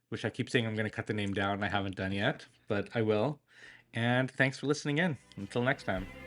which I keep saying I'm going to cut the name down. I haven't done yet, but I will. And thanks for listening in. Until next time.